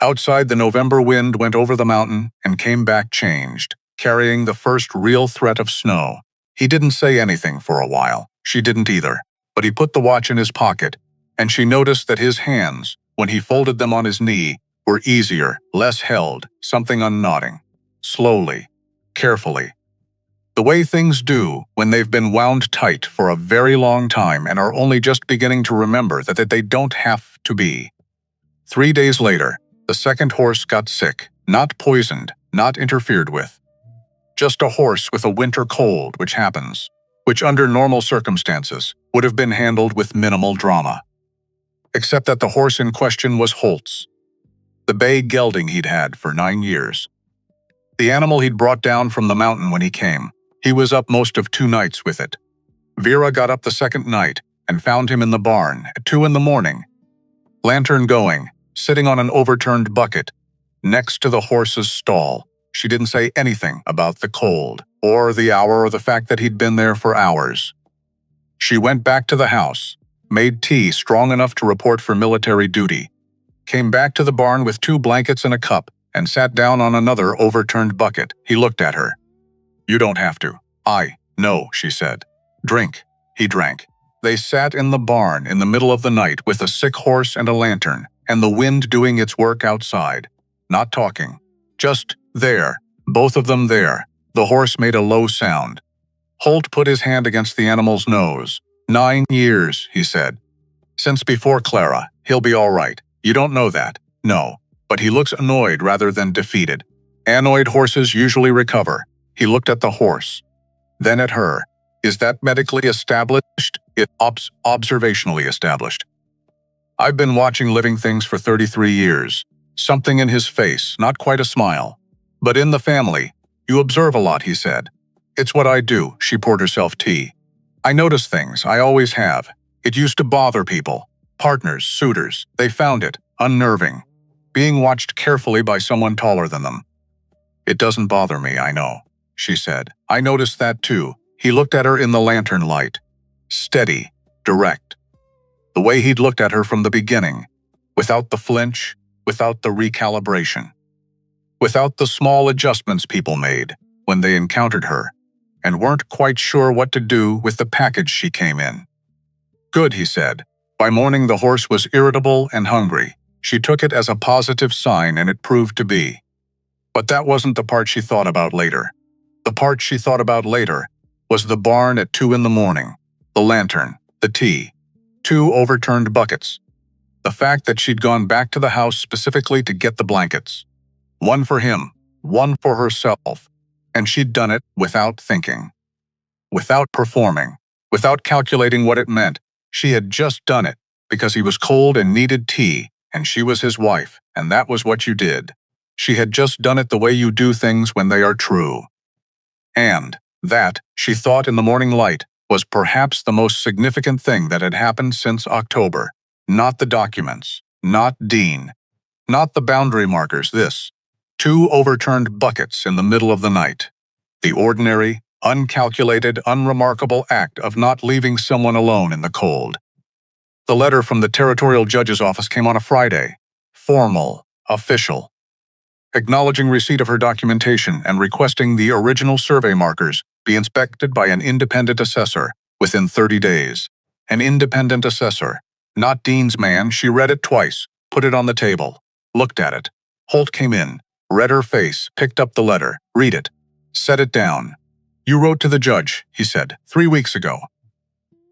Outside, the November wind went over the mountain and came back changed, carrying the first real threat of snow. He didn't say anything for a while. She didn't either. But he put the watch in his pocket, and she noticed that his hands, when he folded them on his knee, were easier, less held, something unknotting. Slowly. Carefully. The way things do when they've been wound tight for a very long time and are only just beginning to remember that they don't have to be. 3 days later, the second horse got sick, not poisoned, not interfered with. Just a horse with a winter cold, which happens, which under normal circumstances would have been handled with minimal drama. Except that the horse in question was Holt's. The bay gelding he'd had for 9 years. The animal he'd brought down from the mountain when he came. He was up most of 2 nights with it. Vera got up the second night and found him in the barn at 2 in the morning. Lantern going, sitting on an overturned bucket, next to the horse's stall. She didn't say anything about the cold, or the hour, or the fact that he'd been there for hours. She went back to the house, made tea strong enough to report for military duty, came back to the barn with 2 blankets and a cup, and sat down on another overturned bucket. He looked at her. You don't have to. No, she said. Drink. He drank. They sat in the barn in the middle of the night with a sick horse and a lantern, and the wind doing its work outside. Not talking. Just there. Both of them there. The horse made a low sound. Holt put his hand against the animal's nose. 9 years, he said. Since before Clara. He'll be all right. You don't know that. No. But he looks annoyed rather than defeated. Anoid horses usually recover. He looked at the horse, then at her. Is that medically established? It's observationally established. I've been watching living things for 33 years. Something in his face, not quite a smile. But in the family, you observe a lot, he said. It's what I do, she poured herself tea. I notice things, I always have. It used to bother people. Partners, suitors, they found it unnerving. Being watched carefully by someone taller than them. It doesn't bother me, I know, she said. I noticed that too. He looked at her in the lantern light. Steady, direct. The way he'd looked at her from the beginning, without the flinch, without the recalibration, without the small adjustments people made when they encountered her and weren't quite sure what to do with the package she came in. Good, he said. By morning the horse was irritable and hungry. She took it as a positive sign, and it proved to be. But that wasn't the part she thought about later. The part she thought about later was the barn at 2 in the morning, the lantern, the tea, 2 overturned buckets, the fact that she'd gone back to the house specifically to get the blankets. One for him, one for herself, and she'd done it without thinking, without performing, without calculating what it meant. She had just done it because he was cold and needed tea, and she was his wife, and that was what you did. She had just done it the way you do things when they are true. And that, she thought in the morning light, was perhaps the most significant thing that had happened since October. Not the documents, not Dean, not the boundary markers, this. 2 overturned buckets in the middle of the night. The ordinary, uncalculated, unremarkable act of not leaving someone alone in the cold. The letter from the territorial judge's office came on a Friday. Formal, official. Acknowledging receipt of her documentation and requesting the original survey markers be inspected by an independent assessor within 30 days. An independent assessor, not Dean's man. She read it twice, put it on the table, looked at it. Holt came in, read her face, picked up the letter, read it, set it down. You wrote to the judge, he said, 3 weeks ago.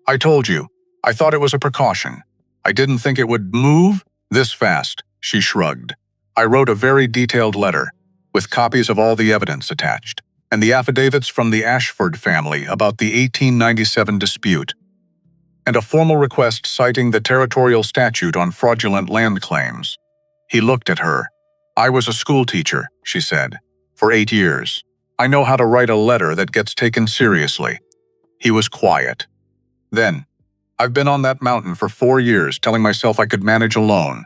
I told you, I thought it was a precaution. I didn't think it would move this fast, she shrugged. I wrote a very detailed letter, with copies of all the evidence attached, and the affidavits from the Ashford family about the 1897 dispute, and a formal request citing the territorial statute on fraudulent land claims. He looked at her. I was a school teacher, she said, for 8 years. I know how to write a letter that gets taken seriously. He was quiet. Then, I've been on that mountain for 4 years telling myself I could manage alone,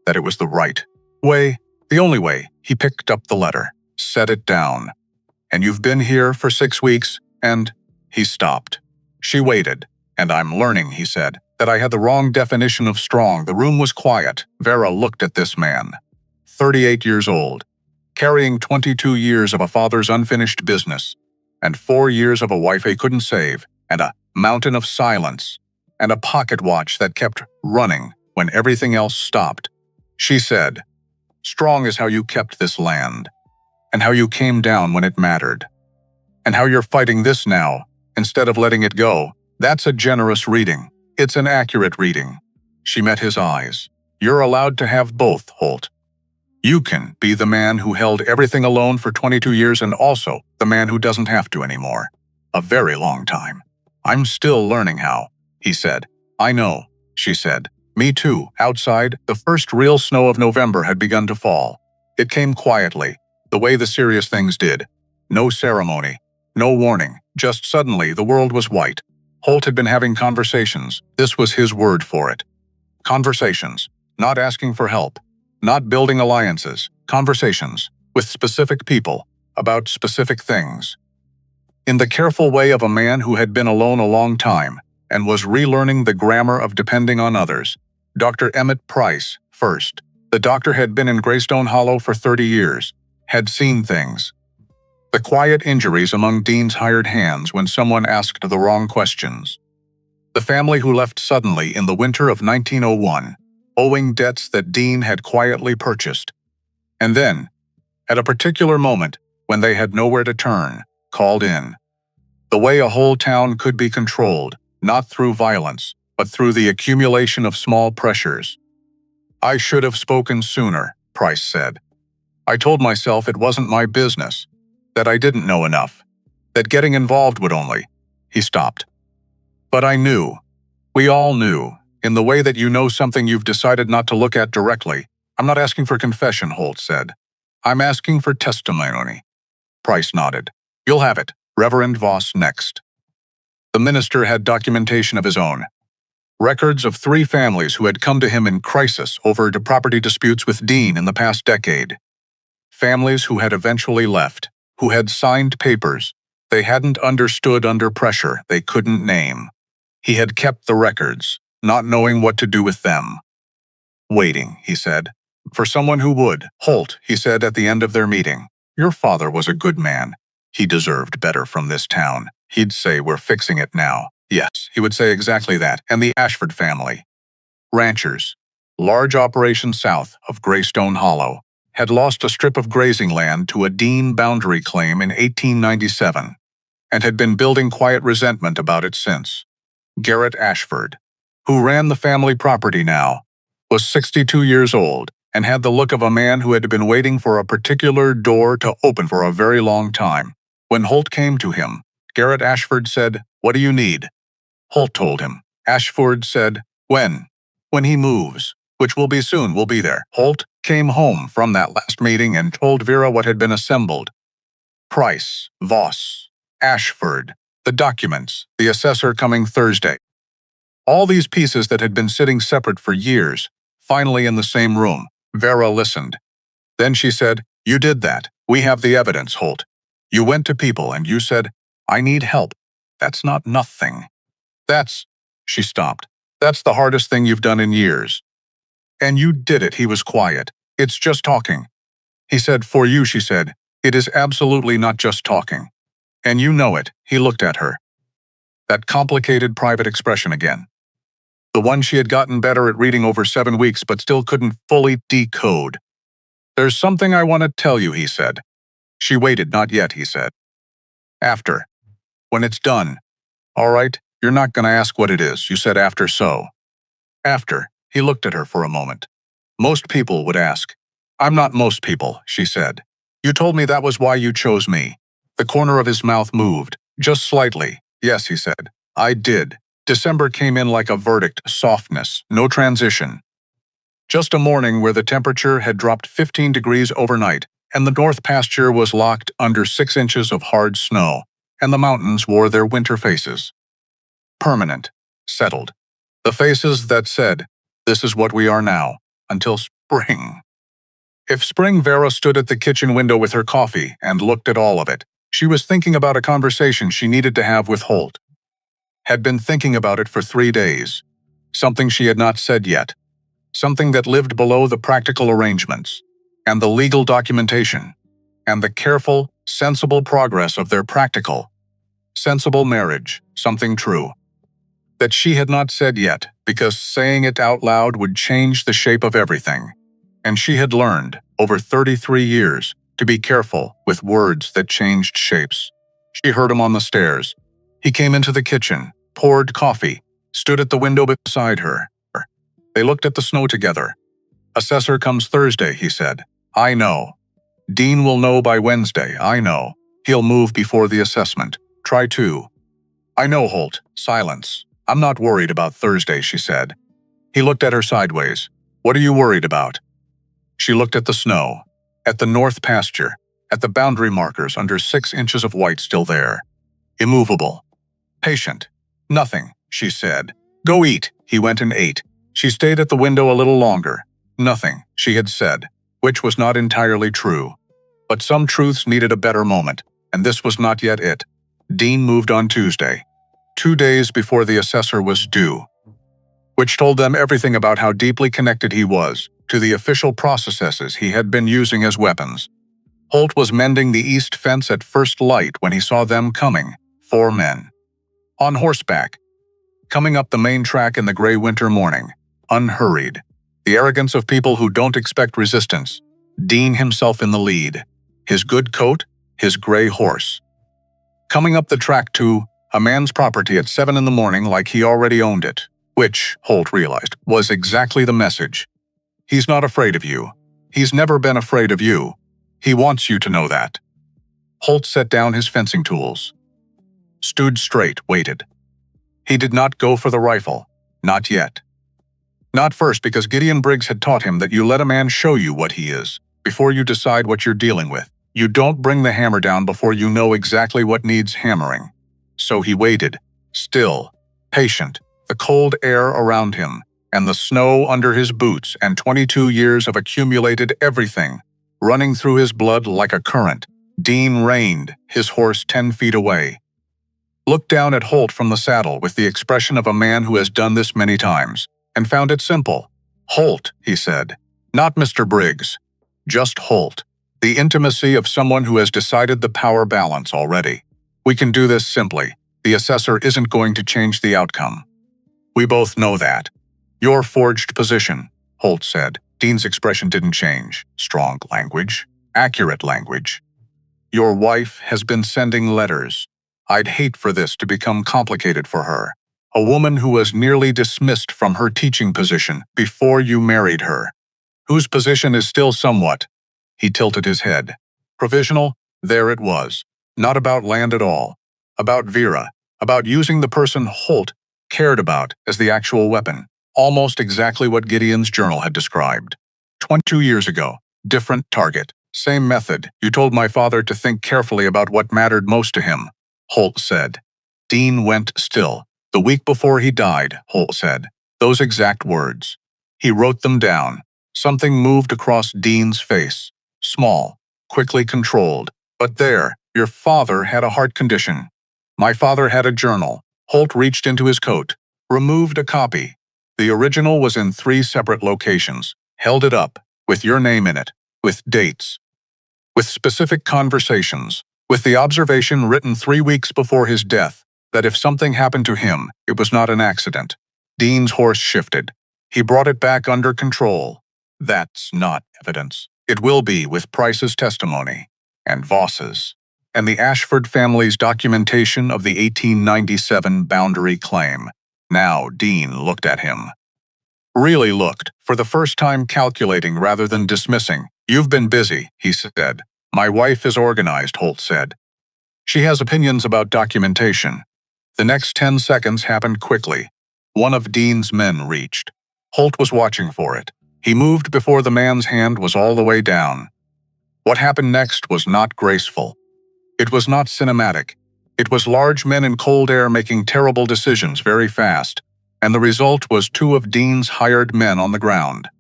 that it was the right way, the only way. He picked up the letter, set it down. And you've been here for 6 weeks, and… He stopped. She waited. And I'm learning, he said, that I had the wrong definition of strong. The room was quiet. Vera looked at this man. 38 years old, carrying 22 years of a father's unfinished business, and 4 years of a wife he couldn't save, and a mountain of silence, and a pocket watch that kept running when everything else stopped. She said, strong is how you kept this land, and how you came down when it mattered, and how you're fighting this now, instead of letting it go. That's a generous reading. It's an accurate reading. She met his eyes. You're allowed to have both, Holt. You can be the man who held everything alone for 22 years and also the man who doesn't have to anymore. A very long time. I'm still learning how, he said. I know, she said. Me too. Outside, the first real snow of November had begun to fall. It came quietly, the way the serious things did. No ceremony, no warning, just suddenly the world was white. Holt had been having conversations. This was his word for it. Conversations, not asking for help, not building alliances, conversations with specific people about specific things. In the careful way of a man who had been alone a long time and was relearning the grammar of depending on others. Dr. Emmett Price, first. The doctor had been in Greystone Hollow for 30 years, had seen things. The quiet injuries among Dean's hired hands when someone asked the wrong questions. The family who left suddenly in the winter of 1901, owing debts that Dean had quietly purchased. And then, at a particular moment, when they had nowhere to turn, called in. The way a whole town could be controlled, not through violence, but through the accumulation of small pressures. I should have spoken sooner, Price said. I told myself it wasn't my business, that I didn't know enough, that getting involved would only. He stopped. But I knew. We all knew, in the way that you know something you've decided not to look at directly. I'm not asking for confession, Holt said. I'm asking for testimony. Price nodded. You'll have it, Reverend Voss next. The minister had documentation of his own. Records of 3 families who had come to him in crisis over property disputes with Dean in the past decade. Families who had eventually left, who had signed papers they hadn't understood under pressure they couldn't name. He had kept the records, not knowing what to do with them. Waiting, he said, for someone who would. Holt, he said at the end of their meeting, your father was a good man. He deserved better from this town. He'd say, we're fixing it now. Yes, he would say exactly that. And the Ashford family. Ranchers, large operation south of Greystone Hollow, had lost a strip of grazing land to a Dean boundary claim in 1897, and had been building quiet resentment about it since. Garrett Ashford, who ran the family property now, was 62 years old and had the look of a man who had been waiting for a particular door to open for a very long time. When Holt came to him, Garrett Ashford said, what do you need? Holt told him. Ashford said, when? When he moves, which will be soon, we'll be there. Holt came home from that last meeting and told Vera what had been assembled. Price, Voss, Ashford, the documents, the assessor coming Thursday. All these pieces that had been sitting separate for years, finally in the same room. Vera listened. Then she said, you did that. We have the evidence, Holt. You went to people and you said, I need help. That's not nothing. She stopped. That's the hardest thing you've done in years. And you did it, he was quiet. It's just talking. He said, for you, she said, it is absolutely not just talking. And you know it, he looked at her. That complicated private expression again. The one she had gotten better at reading over 7 weeks but still couldn't fully decode. There's something I want to tell you, he said. She waited, not yet, he said. After. When it's done. All right, you're not going to ask what it is, you said after so. After, he looked at her for a moment. Most people would ask. I'm not most people, she said. You told me that was why you chose me. The corner of his mouth moved, just slightly. Yes, he said. I did. December came in like a verdict, softness, no transition. Just a morning where the temperature had dropped 15 degrees overnight, and the north pasture was locked under 6 inches of hard snow, and the mountains wore their winter faces. Permanent, settled. The faces that said, this is what we are now, until spring. If spring, Vera stood at the kitchen window with her coffee and looked at all of it. She was thinking about a conversation she needed to have with Holt. Had been thinking about it for 3 days. Something she had not said yet. Something that lived below the practical arrangements, and the legal documentation, and the careful, sensible progress of their practical, sensible marriage, something true. That she had not said yet, because saying it out loud would change the shape of everything. And she had learned, over 33 years, to be careful with words that changed shapes. She heard him on the stairs. He came into the kitchen, poured coffee, stood at the window beside her. They looked at the snow together. Assessor comes Thursday, he said. I know. Dean will know by Wednesday, I know. He'll move before the assessment. Try to. I know, Holt. Silence. I'm not worried about Thursday, she said. He looked at her sideways. What are you worried about? She looked at the snow, at the north pasture, at the boundary markers under 6 inches of white still there. Immovable. Patient. Nothing, she said. Go eat. He went and ate. She stayed at the window a little longer. Nothing, she had said, which was not entirely true. But some truths needed a better moment, and this was not yet it. Dean moved on Tuesday, 2 days before the assessor was due, which told them everything about how deeply connected he was to the official processes he had been using as weapons. Holt was mending the east fence at first light when he saw them coming, 4 men. On horseback, coming up the main track in the gray winter morning, unhurried. The arrogance of people who don't expect resistance. Dean himself in the lead. His good coat, his gray horse. Coming up the track to a man's property at 7 in the morning like he already owned it, which, Holt realized, was exactly the message. He's not afraid of you. He's never been afraid of you. He wants you to know that." Holt set down his fencing tools. Stood straight, waited. He did not go for the rifle. Not yet. Not first, because Gideon Briggs had taught him that you let a man show you what he is, before you decide what you're dealing with. You don't bring the hammer down before you know exactly what needs hammering. So he waited, still, patient, the cold air around him, and the snow under his boots, and 22 years of accumulated everything, running through his blood like a current. Dean reined, his horse 10 feet away. Looked down at Holt from the saddle with the expression of a man who has done this many times, and found it simple. "Holt," he said. "Not Mr. Briggs. Just Holt. The intimacy of someone who has decided the power balance already. We can do this simply. The assessor isn't going to change the outcome. We both know that." "Your forged position," Holt said. Dean's expression didn't change. Strong language. Accurate language. "Your wife has been sending letters. I'd hate for this to become complicated for her. A woman who was nearly dismissed from her teaching position before you married her. Whose position is still somewhat," he tilted his head, "provisional. There it was. Not about land at all. About Vera. About using the person Holt cared about as the actual weapon. Almost exactly what Gideon's journal had described. 22 years ago. Different target. Same method. You told my father to think carefully about what mattered most to him," Holt said. Dean went still. "The week before he died," Holt said. Those exact words. He wrote them down. Something moved across Dean's face. Small, quickly controlled. "But there, your father had a heart condition. My father had a journal." Holt reached into his coat, removed a copy. The original was in 3 separate locations. Held it up, with your name in it, with dates, with specific conversations, with the observation written 3 weeks before his death, that if something happened to him, it was not an accident. Dean's horse shifted. He brought it back under control. "That's not evidence. It will be with Price's testimony, and Voss's, and the Ashford family's documentation of the 1897 boundary claim." Now Dean looked at him. Really looked, for the first time calculating rather than dismissing. "You've been busy," he said. "My wife is organized," Holt said. "She has opinions about documentation." The next 10 seconds happened quickly. One of Dean's men reached. Holt was watching for it. He moved before the man's hand was all the way down. What happened next was not graceful. It was not cinematic. It was large men in cold air making terrible decisions very fast, and the result was 2 of Dean's hired men on the ground,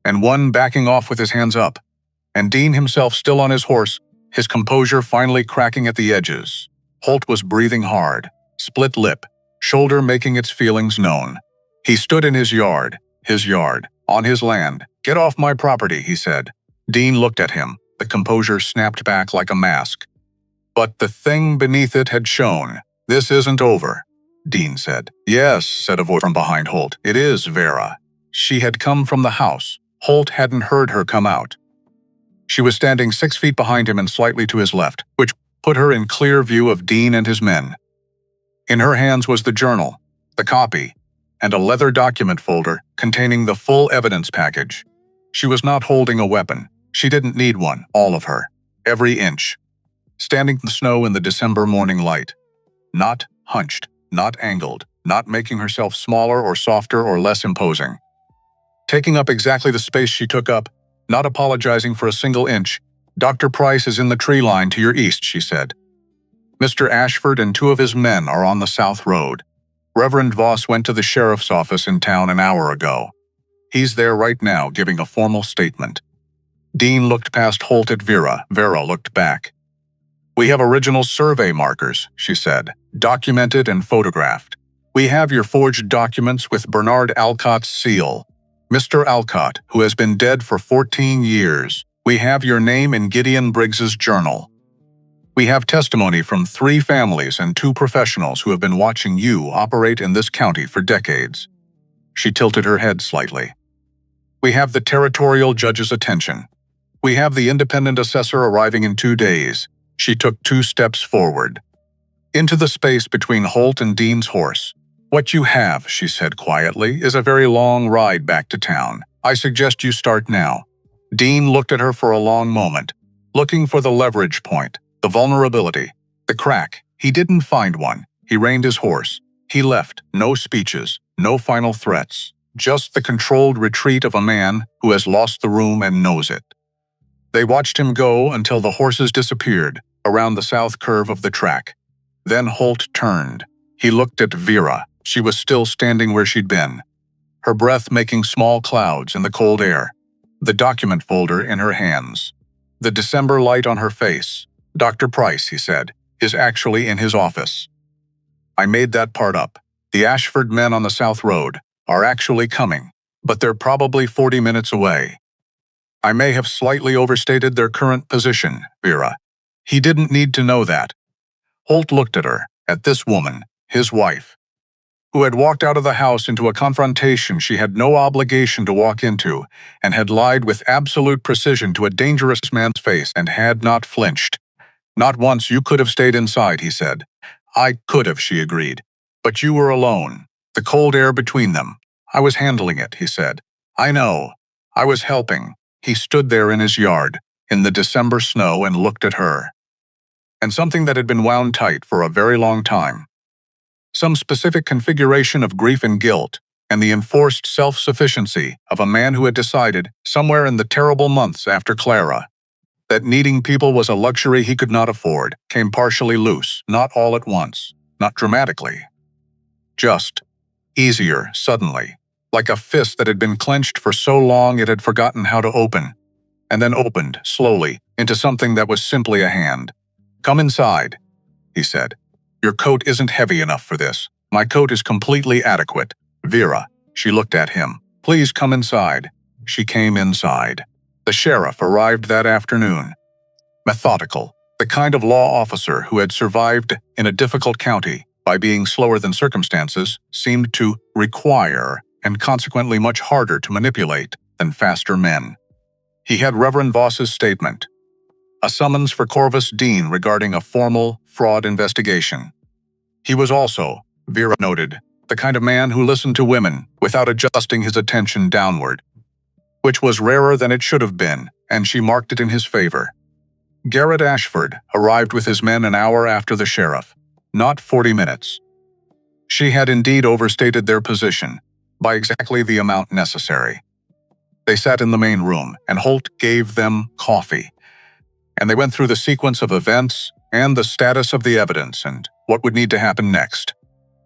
and one backing off with his hands up, and Dean himself still on his horse, his composure finally cracking at the edges. Holt was breathing hard, split lip, shoulder making its feelings known. He stood in his yard, on his land. "Get off my property," he said. Dean looked at him, the composure snapped back like a mask. But the thing beneath it had shown. "This isn't over," Dean said. "Yes," said a voice from behind Holt. "It is Vera." She had come from the house. Holt hadn't heard her come out. She was standing 6 feet behind him and slightly to his left, which put her in clear view of Dean and his men. In her hands was the journal, the copy, and a leather document folder containing the full evidence package. She was not holding a weapon. She didn't need one, all of her, every inch. Standing in the snow in the December morning light. Not hunched, not angled, not making herself smaller or softer or less imposing. Taking up exactly the space she took up, not apologizing for a single inch. "Dr. Price is in the tree line to your east," she said. "Mr. Ashford and 2 of his men are on the South Road. Reverend Voss went to the sheriff's office in town an hour ago. He's there right now giving a formal statement." Dean looked past Holt at Vera. Vera looked back. "We have original survey markers," she said, "documented and photographed. We have your forged documents with Bernard Alcott's seal. Mr. Alcott, who has been dead for 14 years. We have your name in Gideon Briggs's journal. We have testimony from 3 families and 2 professionals who have been watching you operate in this county for decades." She tilted her head slightly. "We have the territorial judge's attention. We have the independent assessor arriving in 2 days." She took 2 steps forward, into the space between Holt and Dean's horse. "What you have," she said quietly, "is a very long ride back to town. I suggest you start now." Dean looked at her for a long moment. looking for the leverage point, the vulnerability, the crack. He didn't find one. He reined his horse. He left, no speeches, no final threats, just the controlled retreat of a man who has lost the room and knows it. They watched him go until the horses disappeared around the south curve of the track. Then Holt turned. He looked at Vera. She was still standing where she'd been, her breath making small clouds in the cold air, the document folder in her hands, the December light on her face. "Dr. Price," he said, "is actually in his office. I made that part up. The Ashford men on the South Road are actually coming, but they're probably 40 minutes away. I may have slightly overstated their current position, Vera." He didn't need to know that. Holt looked at her, at this woman, his wife, who had walked out of the house into a confrontation she had no obligation to walk into, and had lied with absolute precision to a dangerous man's face and had not flinched. "Not once. You could have stayed inside," he said. "I could have," she agreed. "But you were alone. The cold air between them. I was handling it," he said. "I know. I was helping." He stood there in his yard, in the December snow, and looked at her. And something that had been wound tight for a very long time. Some specific configuration of grief and guilt, and the enforced self-sufficiency of a man who had decided, somewhere in the terrible months after Clara, that needing people was a luxury he could not afford, came partially loose, not all at once, not dramatically. Just easier, suddenly, like a fist that had been clenched for so long it had forgotten how to open, and then opened, slowly, into something that was simply a hand. "Come inside," he said. "Your coat isn't heavy enough for this. My coat is completely adequate." "Vera," she looked at him. "Please come inside." She came inside. The sheriff arrived that afternoon. Methodical, the kind of law officer who had survived in a difficult county by being slower than circumstances seemed to require, and consequently much harder to manipulate, than faster men. He had Reverend Voss's statement, a summons for Corvus Dean regarding a formal fraud investigation. He was also, Vera noted, the kind of man who listened to women without adjusting his attention downward, which was rarer than it should have been, and she marked it in his favor. Garrett Ashford arrived with his men an hour after the sheriff, not 40 minutes. She had indeed overstated their position by exactly the amount necessary. They sat in the main room, and Holt gave them coffee, and they went through the sequence of events and the status of the evidence and what would need to happen next.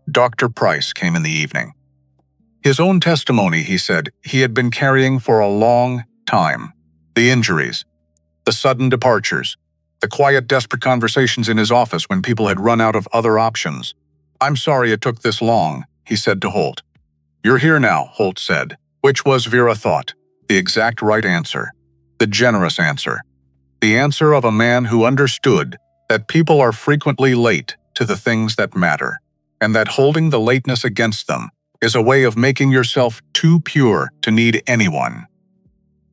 Dr. Price came in the evening. His own testimony, he said, he had been carrying for a long time. The injuries, the sudden departures, the quiet, desperate conversations in his office when people had run out of other options. "I'm sorry it took this long," he said to Holt. "You're here now," Holt said, which was, Vera thought, the exact right answer, the generous answer. The answer of a man who understood that people are frequently late to the things that matter, and that holding the lateness against them is a way of making yourself too pure to need anyone.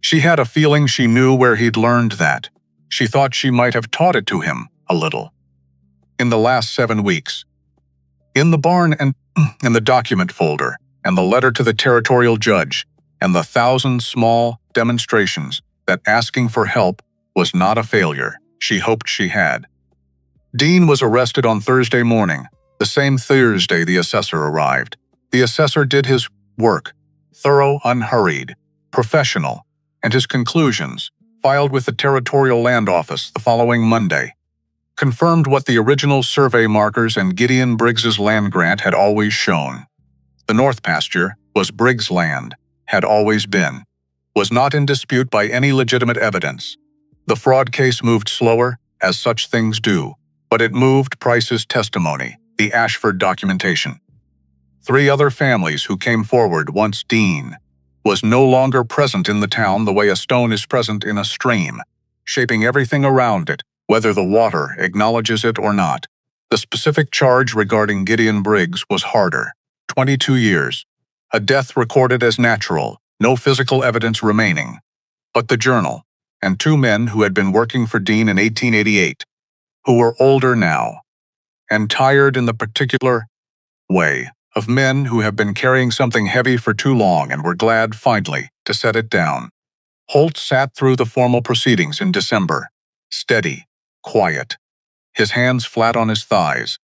She had a feeling she knew where he'd learned that. She thought she might have taught it to him, a little. In the last 7 weeks. In the barn and in the document folder, and the letter to the territorial judge, and the 1,000 small demonstrations that asking for help was not a failure she hoped she had. Dean was arrested on Thursday morning, the same Thursday the assessor arrived. The assessor did his work, thorough, unhurried, professional, and his conclusions, filed with the Territorial Land Office the following Monday, confirmed what the original survey markers and Gideon Briggs's land grant had always shown. The North Pasture was Briggs' land, had always been, was not in dispute by any legitimate evidence. The fraud case moved slower, as such things do, but it moved Price's testimony, the Ashford documentation. 3 other families who came forward once Dean was no longer present in the town the way a stone is present in a stream, shaping everything around it, whether the water acknowledges it or not. The specific charge regarding Gideon Briggs was harder. 22 years. A death recorded as natural, no physical evidence remaining. But the journal, and 2 men who had been working for Dean in 1888, who were older now, and tired in the particular way of men who have been carrying something heavy for too long and were glad, finally, to set it down. Holt sat through the formal proceedings in December. Steady, quiet, his hands flat on his thighs.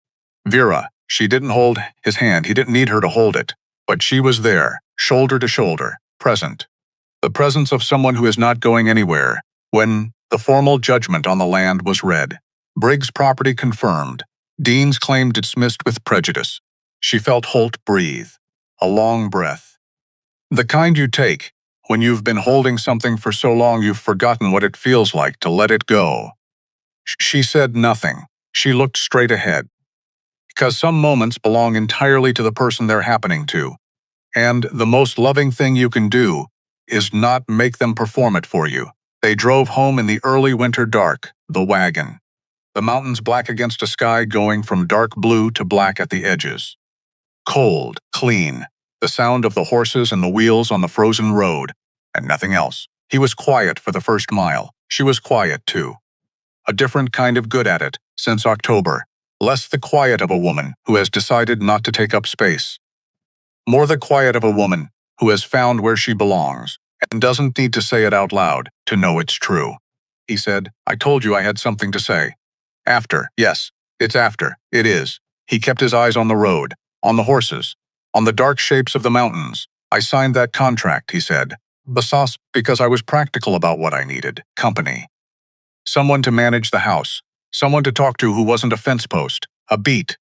Vera, she didn't hold his hand, he didn't need her to hold it. But she was there, shoulder to shoulder, present. The presence of someone who is not going anywhere. When the formal judgment on the land was read, Briggs' property confirmed, Dean's claim dismissed with prejudice, she felt Holt breathe. A long breath. The kind you take when you've been holding something for so long you've forgotten what it feels like to let it go. She said nothing. She looked straight ahead. Because some moments belong entirely to the person they're happening to. And the most loving thing you can do is not make them perform it for you. They drove home in the early winter dark, the wagon. The mountains black against a sky going from dark blue to black at the edges. Cold, clean, the sound of the horses and the wheels on the frozen road, and nothing else. He was quiet for the first mile. She was quiet too. A different kind of good at it, since October. Less the quiet of a woman who has decided not to take up space. More the quiet of a woman who has found where she belongs and doesn't need to say it out loud to know it's true. He said, I told you I had something to say. After, yes, it's after, it is. He kept his eyes on the road, on the horses, on the dark shapes of the mountains. I signed that contract, he said. Because I was practical about what I needed. Company. Someone to manage the house. Someone to talk to who wasn't a fence post. A beat.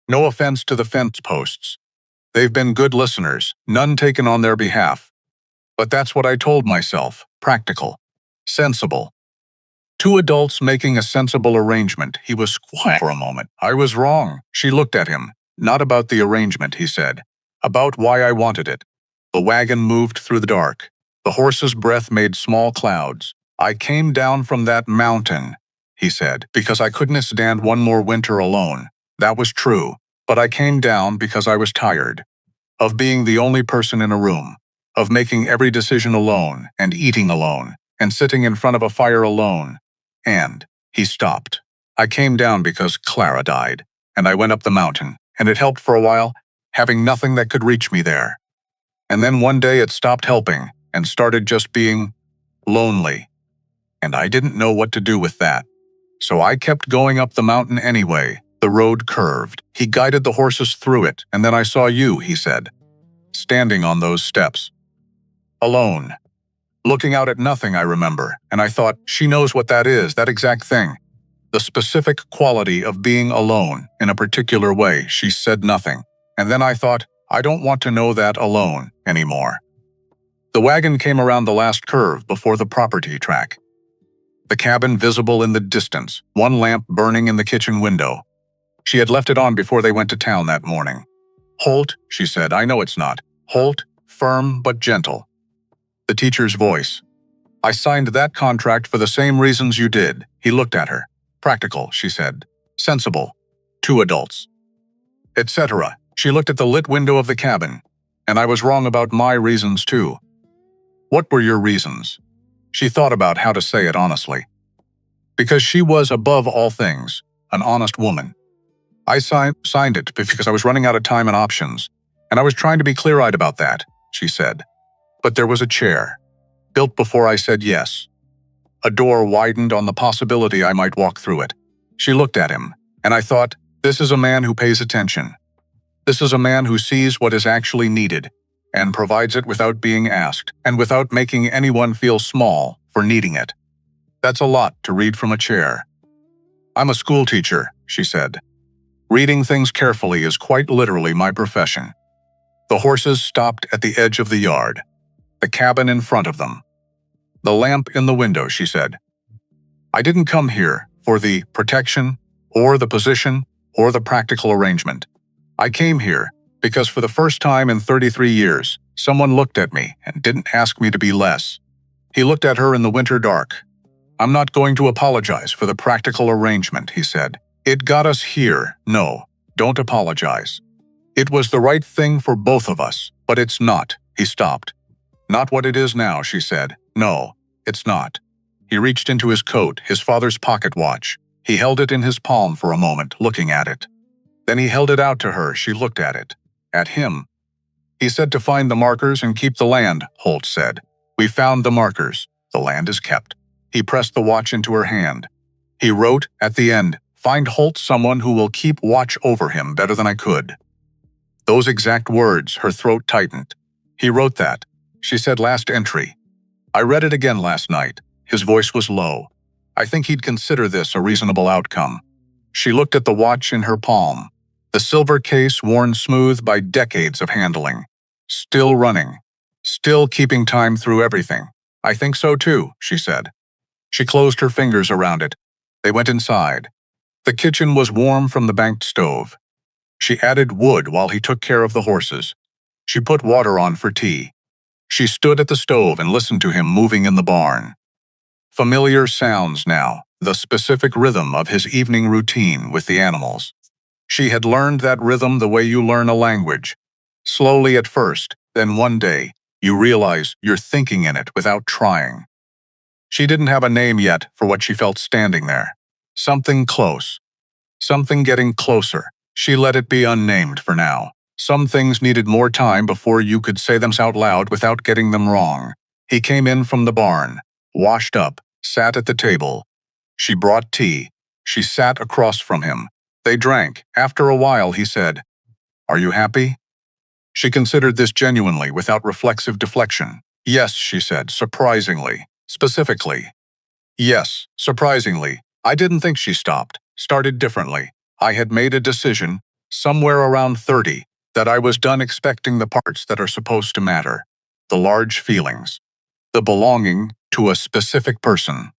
No offense to the fence posts. They've been good listeners, none taken on their behalf. But that's what I told myself. Practical. Sensible. Two adults making a sensible arrangement. He was quiet for a moment. I was wrong. She looked at him. Not about the arrangement, he said. About why I wanted it. The wagon moved through the dark. The horse's breath made small clouds. I came down from that mountain, he said, because I couldn't stand one more winter alone. That was true. But I came down because I was tired. Of being the only person in a room. Of making every decision alone, and eating alone, and sitting in front of a fire alone. And he stopped. I came down because Clara died, and I went up the mountain, and it helped for a while, having nothing that could reach me there. And then one day it stopped helping, and started just being lonely. And I didn't know what to do with that. So I kept going up the mountain anyway. The road curved. He guided the horses through it, and then I saw you, he said. Standing on those steps. Alone. Looking out at nothing, I remember, and I thought, she knows what that is, that exact thing. The specific quality of being alone in a particular way. She said nothing. And then I thought, I don't want to know that alone anymore. The wagon came around the last curve before the property track. The cabin visible in the distance, one lamp burning in the kitchen window. She had left it on before they went to town that morning. Holt, she said, I know it's not. Holt, firm but gentle. The teacher's voice. I signed that contract for the same reasons you did. He looked at her. Practical, she said. Sensible. Two adults. Etc. She looked at the lit window of the cabin. And I was wrong about my reasons too. What were your reasons? She thought about how to say it honestly. Because she was, above all things, an honest woman. I signed it because I was running out of time and options, and I was trying to be clear-eyed about that, she said. But there was a chair, built before I said yes. A door widened on the possibility I might walk through it. She looked at him, and I thought, this is a man who pays attention. This is a man who sees what is actually needed, and provides it without being asked, and without making anyone feel small for needing it. That's a lot to read from a chair. I'm a school teacher, she said. Reading things carefully is quite literally my profession. The horses stopped at the edge of the yard, the cabin in front of them. The lamp in the window, she said. I didn't come here for the protection, or the position, or the practical arrangement. I came here because for the first time in 33 years, someone looked at me and didn't ask me to be less. He looked at her in the winter dark. I'm not going to apologize for the practical arrangement, he said. It got us here. No, don't apologize. It was the right thing for both of us, but it's not. He stopped. Not what it is now, she said. No, it's not. He reached into his coat, his father's pocket watch. He held it in his palm for a moment, looking at it. Then he held it out to her. She looked at it. At him. He said to find the markers and keep the land, Holt said. We found the markers. The land is kept. He pressed the watch into her hand. He wrote, at the end, "Find Holt someone who will keep watch over him better than I could." Those exact words, her throat tightened. He wrote that. She said, "Last entry." I read it again last night. His voice was low. I think he'd consider this a reasonable outcome. She looked at the watch in her palm. The silver case worn smooth by decades of handling. Still running. Still keeping time through everything. "I think so too," she said. She closed her fingers around it. They went inside. The kitchen was warm from the banked stove. She added wood while he took care of the horses. She put water on for tea. She stood at the stove and listened to him moving in the barn. Familiar sounds now, the specific rhythm of his evening routine with the animals. She had learned that rhythm the way you learn a language. Slowly at first, then one day, you realize you're thinking in it without trying. She didn't have a name yet for what she felt standing there. Something close. Something getting closer. She let it be unnamed for now. Some things needed more time before you could say them out loud without getting them wrong. He came in from the barn, washed up, sat at the table. She brought tea. She sat across from him. They drank. After a while, he said, "Are you happy?" She considered this genuinely, without reflexive deflection. "Yes," she said, surprisingly, specifically. "Yes, surprisingly." I didn't think she stopped, started differently. I had made a decision, somewhere around 30, that I was done expecting the parts that are supposed to matter. The large feelings. The belonging to a specific person.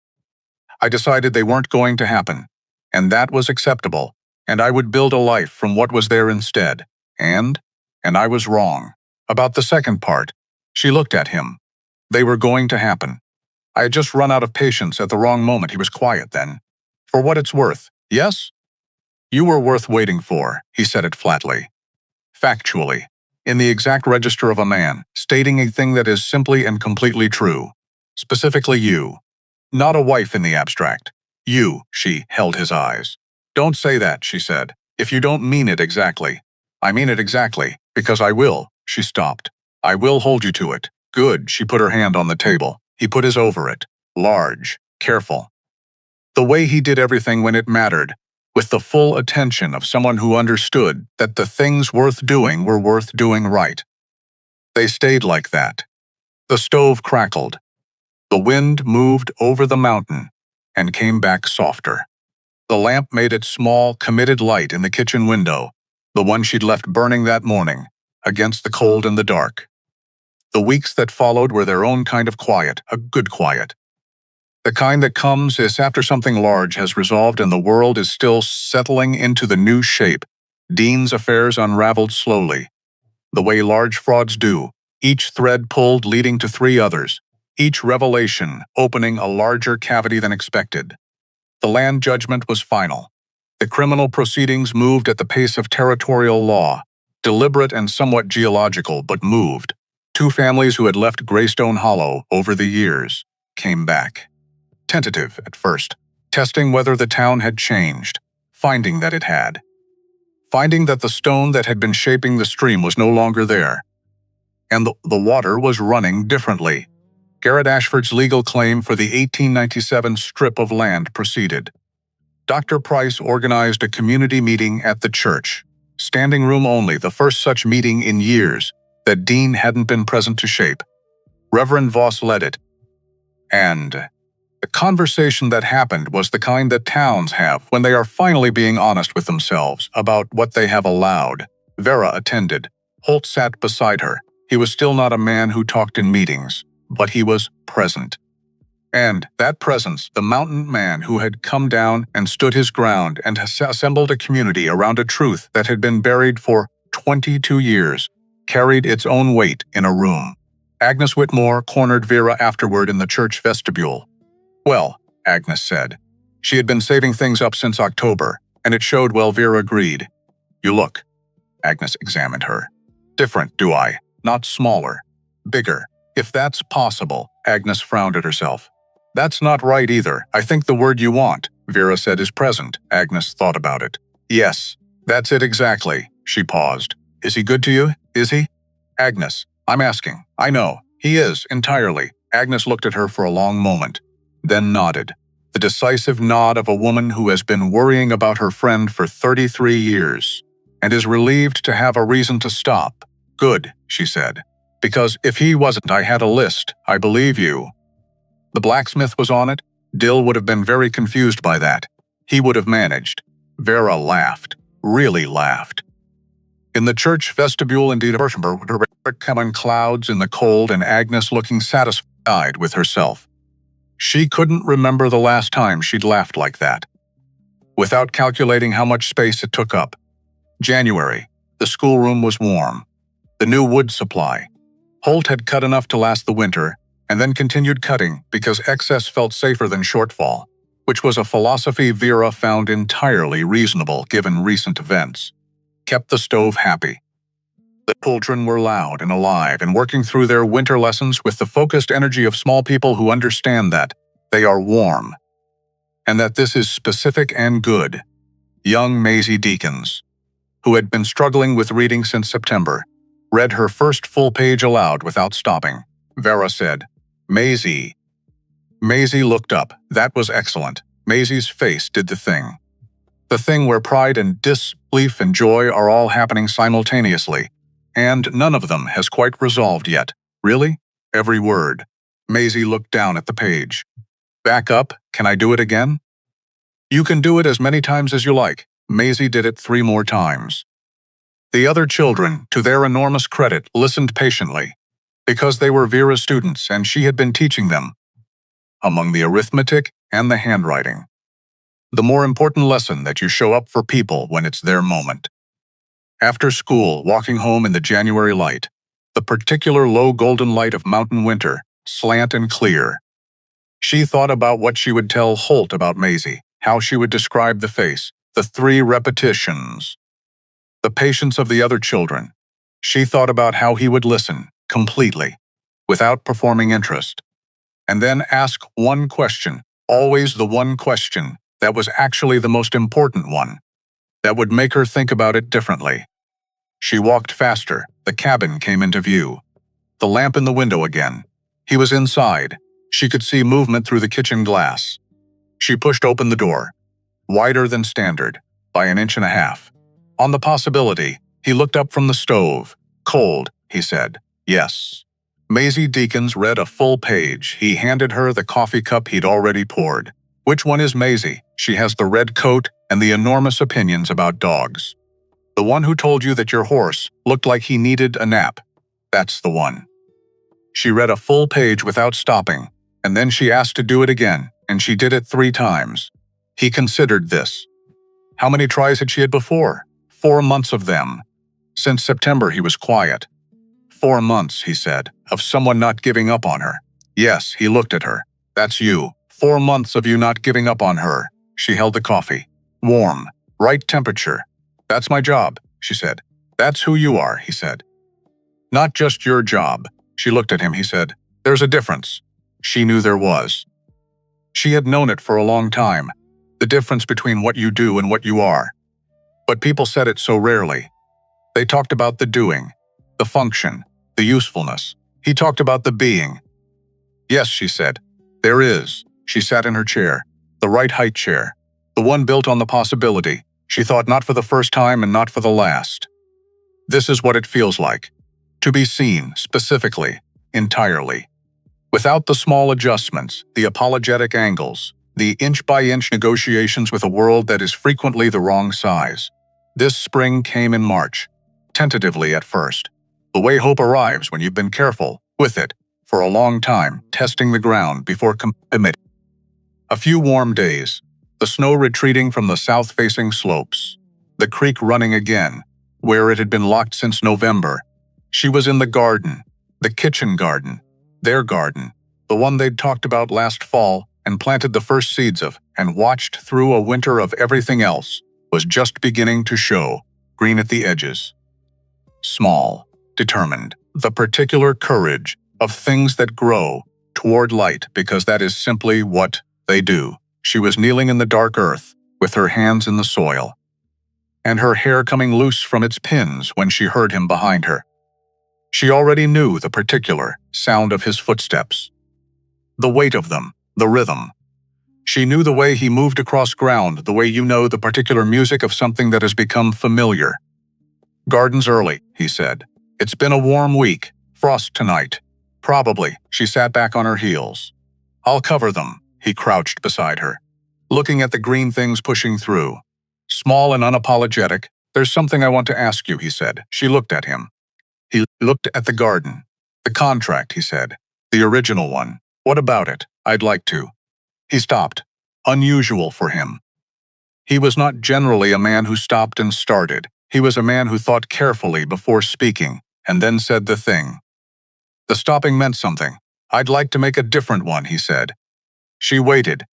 I decided they weren't going to happen, and that was acceptable, and I would build a life from what was there instead. And I was wrong. About the second part, she looked at him. They were going to happen. I had just run out of patience at the wrong moment. He was quiet then. "For what it's worth, yes?" "You were worth waiting for," he said it flatly. Factually. In the exact register of a man, stating a thing that is simply and completely true. Specifically you. Not a wife in the abstract. You, she held his eyes. "Don't say that," she said, "if you don't mean it exactly." "I mean it exactly, because I will." She stopped. "I will hold you to it." "Good." She put her hand on the table. He put his over it. Large, careful. The way he did everything when it mattered, with the full attention of someone who understood that the things worth doing were worth doing right. They stayed like that. The stove crackled. The wind moved over the mountain and came back softer. The lamp made its small, committed light in the kitchen window, the one she'd left burning that morning, against the cold and the dark. The weeks that followed were their own kind of quiet, a good quiet. The kind that comes is after something large has resolved and the world is still settling into the new shape. Dean's affairs unraveled slowly, the way large frauds do, each thread pulled leading to 3 others, each revelation opening a larger cavity than expected. The land judgment was final. The criminal proceedings moved at the pace of territorial law, deliberate and somewhat geological, but moved. 2 families who had left Greystone Hollow over the years came back. Tentative at first, testing whether the town had changed, finding that it had. Finding that the stone that had been shaping the stream was no longer there. And the water was running differently. Garrett Ashford's legal claim for the 1897 strip of land proceeded. Dr. Price organized a community meeting at the church. Standing room only, the first such meeting in years that Dean hadn't been present to shape. Reverend Voss led it. And the conversation that happened was the kind that towns have when they are finally being honest with themselves about what they have allowed. Vera attended. Holt sat beside her. He was still not a man who talked in meetings, but he was present. And that presence, the mountain man who had come down and stood his ground and assembled a community around a truth that had been buried for 22 years, carried its own weight in a room. Agnes Whitmore cornered Vera afterward in the church vestibule. "Well," Agnes said. She had been saving things up since October, and it showed well. Vera agreed. "You look." Agnes examined her. "Different, do I? Not smaller. Bigger. If that's possible." Agnes frowned at herself. "That's not right either. I think the word you want," Vera said, "is present." Agnes thought about it. "Yes, that's it exactly." She paused. "Is he good to you? Is he?" "Agnes, I'm asking." "I know. He is, entirely." Agnes looked at her for a long moment. then nodded. The decisive nod of a woman who has been worrying about her friend for 33 years and is relieved to have a reason to stop. Good, she said. Because if he wasn't, I had a list. I believe you. The blacksmith was on it. Dill would have been very confused by that. He would have managed. Vera laughed. Really laughed. In the church vestibule, indeed, were coming clouds in the cold and Agnes looking satisfied with herself. She couldn't remember the last time she'd laughed like that. Without calculating how much space it took up. January. The schoolroom was warm. The new wood supply. Holt had cut enough to last the winter, and then continued cutting because excess felt safer than shortfall, which was a philosophy Vera found entirely reasonable given recent events. Kept the stove happy. The children were loud and alive and working through their winter lessons with the focused energy of small people who understand that they are warm, and that this is specific and good. Young Maisie Deakins, who had been struggling with reading since September, read her first full page aloud without stopping. Vera said, "Maisie." Maisie looked up. That was excellent. Maisie's face did the thing. The thing where pride and disbelief and joy are all happening simultaneously, and none of them has quite resolved yet. Really? Every word. Maisie looked down at the page. Back up, can I do it again? You can do it as many times as you like. Maisie did it 3 more times. The other children, to their enormous credit, listened patiently, because they were Vera's students and she had been teaching them, among the arithmetic and the handwriting. The more important lesson that you show up for people when it's their moment. After school, walking home in the January light, the particular low golden light of mountain winter, slant and clear, she thought about what she would tell Holt about Maisie, how she would describe the face, the 3 repetitions, the patience of the other children. She thought about how he would listen, completely, without performing interest, and then ask one question, always the one question that was actually the most important one, that would make her think about it differently. She walked faster. The cabin came into view. The lamp in the window again. He was inside. She could see movement through the kitchen glass. She pushed open the door, wider than standard, by 1.5 inches. On the possibility, he looked up from the stove. Cold, he said. Yes. Maisie Deakins read a full page. He handed her the coffee cup he'd already poured. Which one is Maisie? She has the red coat and the enormous opinions about dogs. The one who told you that your horse looked like he needed a nap. That's the one. She read a full page without stopping, and then she asked to do it again, and she did it 3 times. He considered this. How many tries had she had before? 4 months of them. Since September he was quiet. 4 months, he said, of someone not giving up on her. Yes, he looked at her. That's you. 4 months of you not giving up on her. She held the coffee. Warm. Right temperature. That's my job, she said. That's who you are, he said. Not just your job. She looked at him, he said. There's a difference. She knew there was. She had known it for a long time. The difference between what you do and what you are. But people said it so rarely. They talked about the doing, the function, the usefulness. He talked about the being. Yes, she said. There is. She sat in her chair, the right height chair, the one built on the possibility. She thought not for the first time and not for the last. This is what it feels like. To be seen, specifically, entirely. Without the small adjustments, the apologetic angles, the inch-by-inch negotiations with a world that is frequently the wrong size. This spring came in March, tentatively at first. The way hope arrives when you've been careful with it for a long time, testing the ground before committing. A few warm days, the snow retreating from the south-facing slopes, the creek running again, where it had been locked since November. She was in the garden, the kitchen garden, their garden, the one they'd talked about last fall and planted the first seeds of, and watched through a winter of everything else, was just beginning to show, green at the edges. Small, determined, the particular courage of things that grow toward light because that is simply what they do. She was kneeling in the dark earth, with her hands in the soil, and her hair coming loose from its pins when she heard him behind her. She already knew the particular sound of his footsteps. The weight of them, The rhythm. She knew the way he moved across ground, the way you know the particular music of something that has become familiar. "Garden's early," he said. "It's been a warm week. Frost tonight." "Probably." She sat back on her heels. "I'll cover them." He crouched beside her, looking at the green things pushing through. Small and unapologetic. "There's something I want to ask you," he said. She looked at him. He looked at the garden. "The contract," he said. "The original one. What about it? I'd like to." He stopped. Unusual for him. He was not generally a man who stopped and started. He was a man who thought carefully before speaking, and then said the thing. The stopping meant something. "I'd like to make a different one," he said. She waited.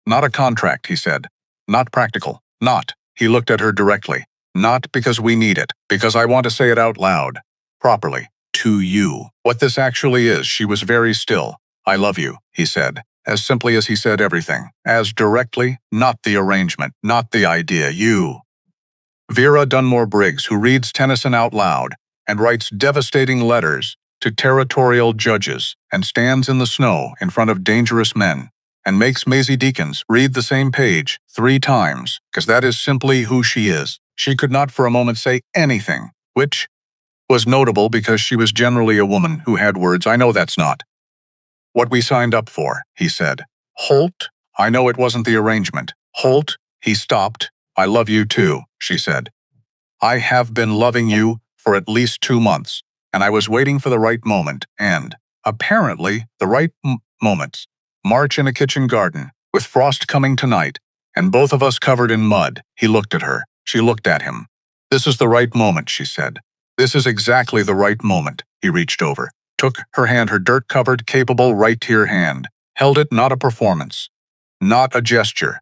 "Not a contract," he said. "Not practical. Not." He looked at her directly. "Not because we need it, because I want to say it out loud. Properly. To you. What this actually is." She was very still. "I love you," he said. As simply as he said everything. As directly, not the arrangement, not the idea. You. Vera Dunmore Briggs, who reads Tennyson out loud and writes devastating letters to territorial judges and stands in the snow in front of dangerous men and makes Maisie Deakins read the same page 3 times, because that is simply who she is. She could not for a moment say anything, which was notable because she was generally a woman who had words. "I know that's not what we signed up for," he said. "Holt, I know it wasn't the arrangement. Holt," he stopped. "I love you too," she said. "I have been loving you for at least 2 months, and I was waiting for the right moment, and, apparently, the right moments. March in a kitchen garden, with frost coming tonight, and both of us covered in mud." He looked at her. She looked at him. "This is the right moment," she said. "This is exactly the right moment." He reached over, took her hand, her dirt-covered, capable right-ear hand, held it. Not a performance, not a gesture,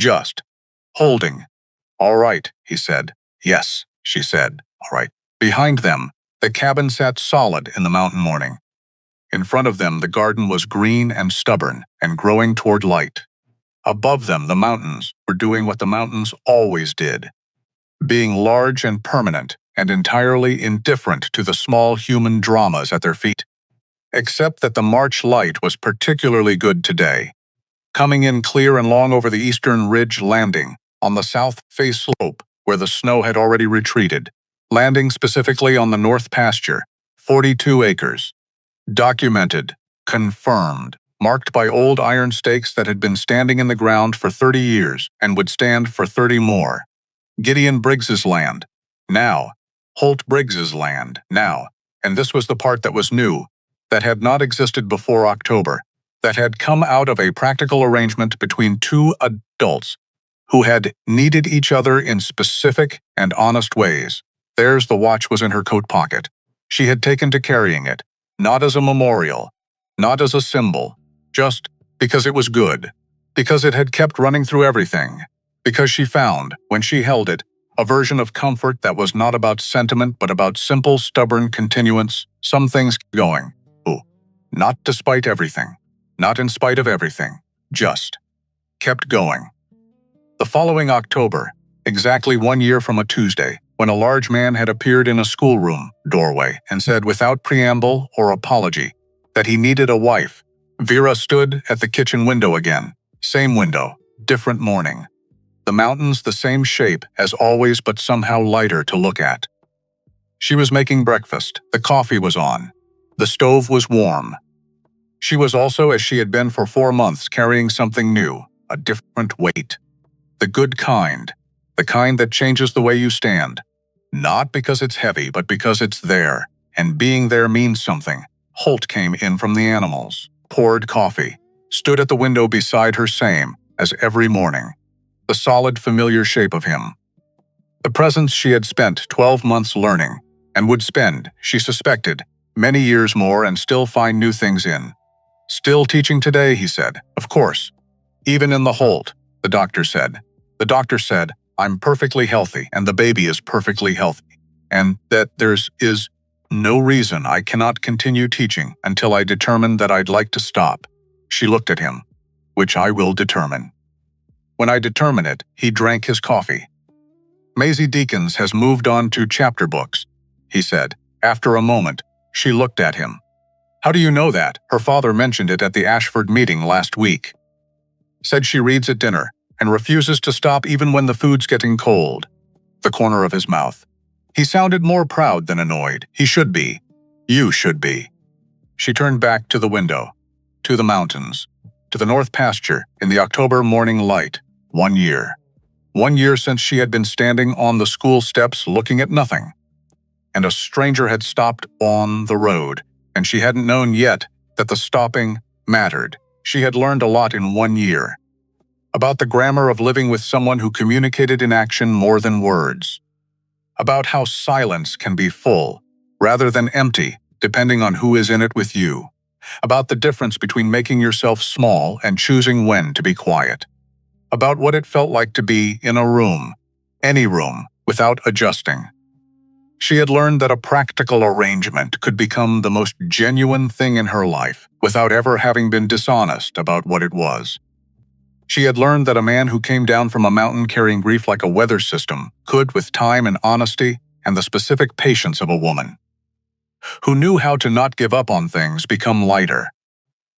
just holding. "All right," he said. "Yes," she said. "All right." Behind them, the cabin sat solid in the mountain morning. In front of them, the garden was green and stubborn and growing toward light. Above them, the mountains were doing what the mountains always did, being large and permanent and entirely indifferent to the small human dramas at their feet. Except that the March light was particularly good today, coming in clear and long over the eastern ridge, landing on the south face slope where the snow had already retreated, landing specifically on the north pasture, 42 acres. Documented, confirmed, marked by old iron stakes that had been standing in the ground for 30 years and would stand for 30 more. Gideon Briggs's land. Now. Holt Briggs's land. Now. And this was the part that was new, that had not existed before October, that had come out of a practical arrangement between 2 adults who had needed each other in specific and honest ways. There's the watch was in her coat pocket. She had taken to carrying it, not as a memorial, not as a symbol, just because it was good, because it had kept running through everything, because she found, when she held it, a version of comfort that was not about sentiment but about simple, stubborn continuance. Some things keep going. Not despite everything, not in spite of everything, just kept going. The following October, exactly 1 year from a Tuesday, when a large man had appeared in a schoolroom doorway and said without preamble or apology that he needed a wife, Vera stood at the kitchen window again. Same window, different morning. The mountains the same shape as always, but somehow lighter to look at. She was making breakfast. The coffee was on. The stove was warm. She was also, as she had been for 4 months, carrying something new, a different weight. The good kind, the kind that changes the way you stand. Not because it's heavy, but because it's there, and being there means something. Holt came in from the animals, poured coffee, stood at the window beside her, same as every morning. The solid, familiar shape of him. The presence she had spent 12 months learning, and would spend, she suspected, many years more and still find new things in. Still teaching today, he said. Of course. Even in the Holt, the doctor said. The doctor said, I'm perfectly healthy and the baby is perfectly healthy, and that is no reason I cannot continue teaching until I determine that I'd like to stop. She looked at him. Which I will determine. When I determine it, he drank his coffee. Maisie Deakins has moved on to chapter books, he said. After a moment, she looked at him. How do you know that? Her father mentioned it at the Ashford meeting last week. Said she reads at dinner and refuses to stop even when the food's getting cold. The corner of his mouth. He sounded more proud than annoyed. He should be. You should be. She turned back to the window, to the mountains, to the north pasture in the October morning light. 1 year. 1 year since she had been standing on the school steps looking at nothing. And a stranger had stopped on the road, and she hadn't known yet that the stopping mattered. She had learned a lot in 1 year. About the grammar of living with someone who communicated in action more than words. About how silence can be full, rather than empty, depending on who is in it with you. About the difference between making yourself small and choosing when to be quiet. About what it felt like to be in a room, any room, without adjusting. She had learned that a practical arrangement could become the most genuine thing in her life without ever having been dishonest about what it was. She had learned that a man who came down from a mountain carrying grief like a weather system could, with time and honesty and the specific patience of a woman, who knew how to not give up on things, become lighter.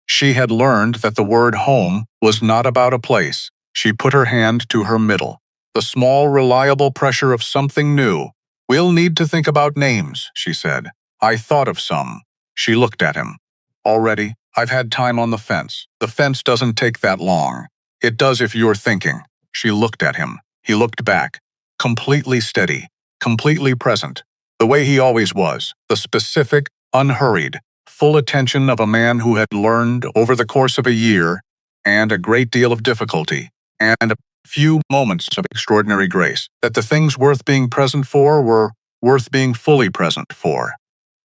She had learned that the word home was not about a place. She put her hand to her middle. The small, reliable pressure of something new. We'll need to think about names, she said. I thought of some. She looked at him. Already, I've had time on the fence. The fence doesn't take that long. It does if you're thinking. She looked at him. He looked back. Completely steady. Completely present. The way he always was. The specific, unhurried, full attention of a man who had learned over the course of a year, and a great deal of difficulty, and a few moments of extraordinary grace, that the things worth being present for were worth being fully present for.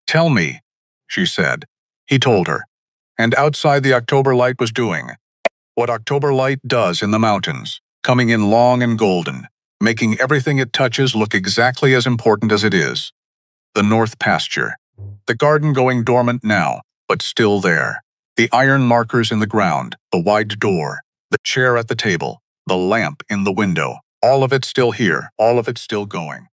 Tell me, she said. He told her. And outside the October light was doing what October light does in the mountains, coming in long and golden, making everything it touches look exactly as important as it is. The north pasture. The garden going dormant now, but still there. The iron markers in the ground, the wide door, the chair at the table, the lamp in the window. All of it still here, all of it still going.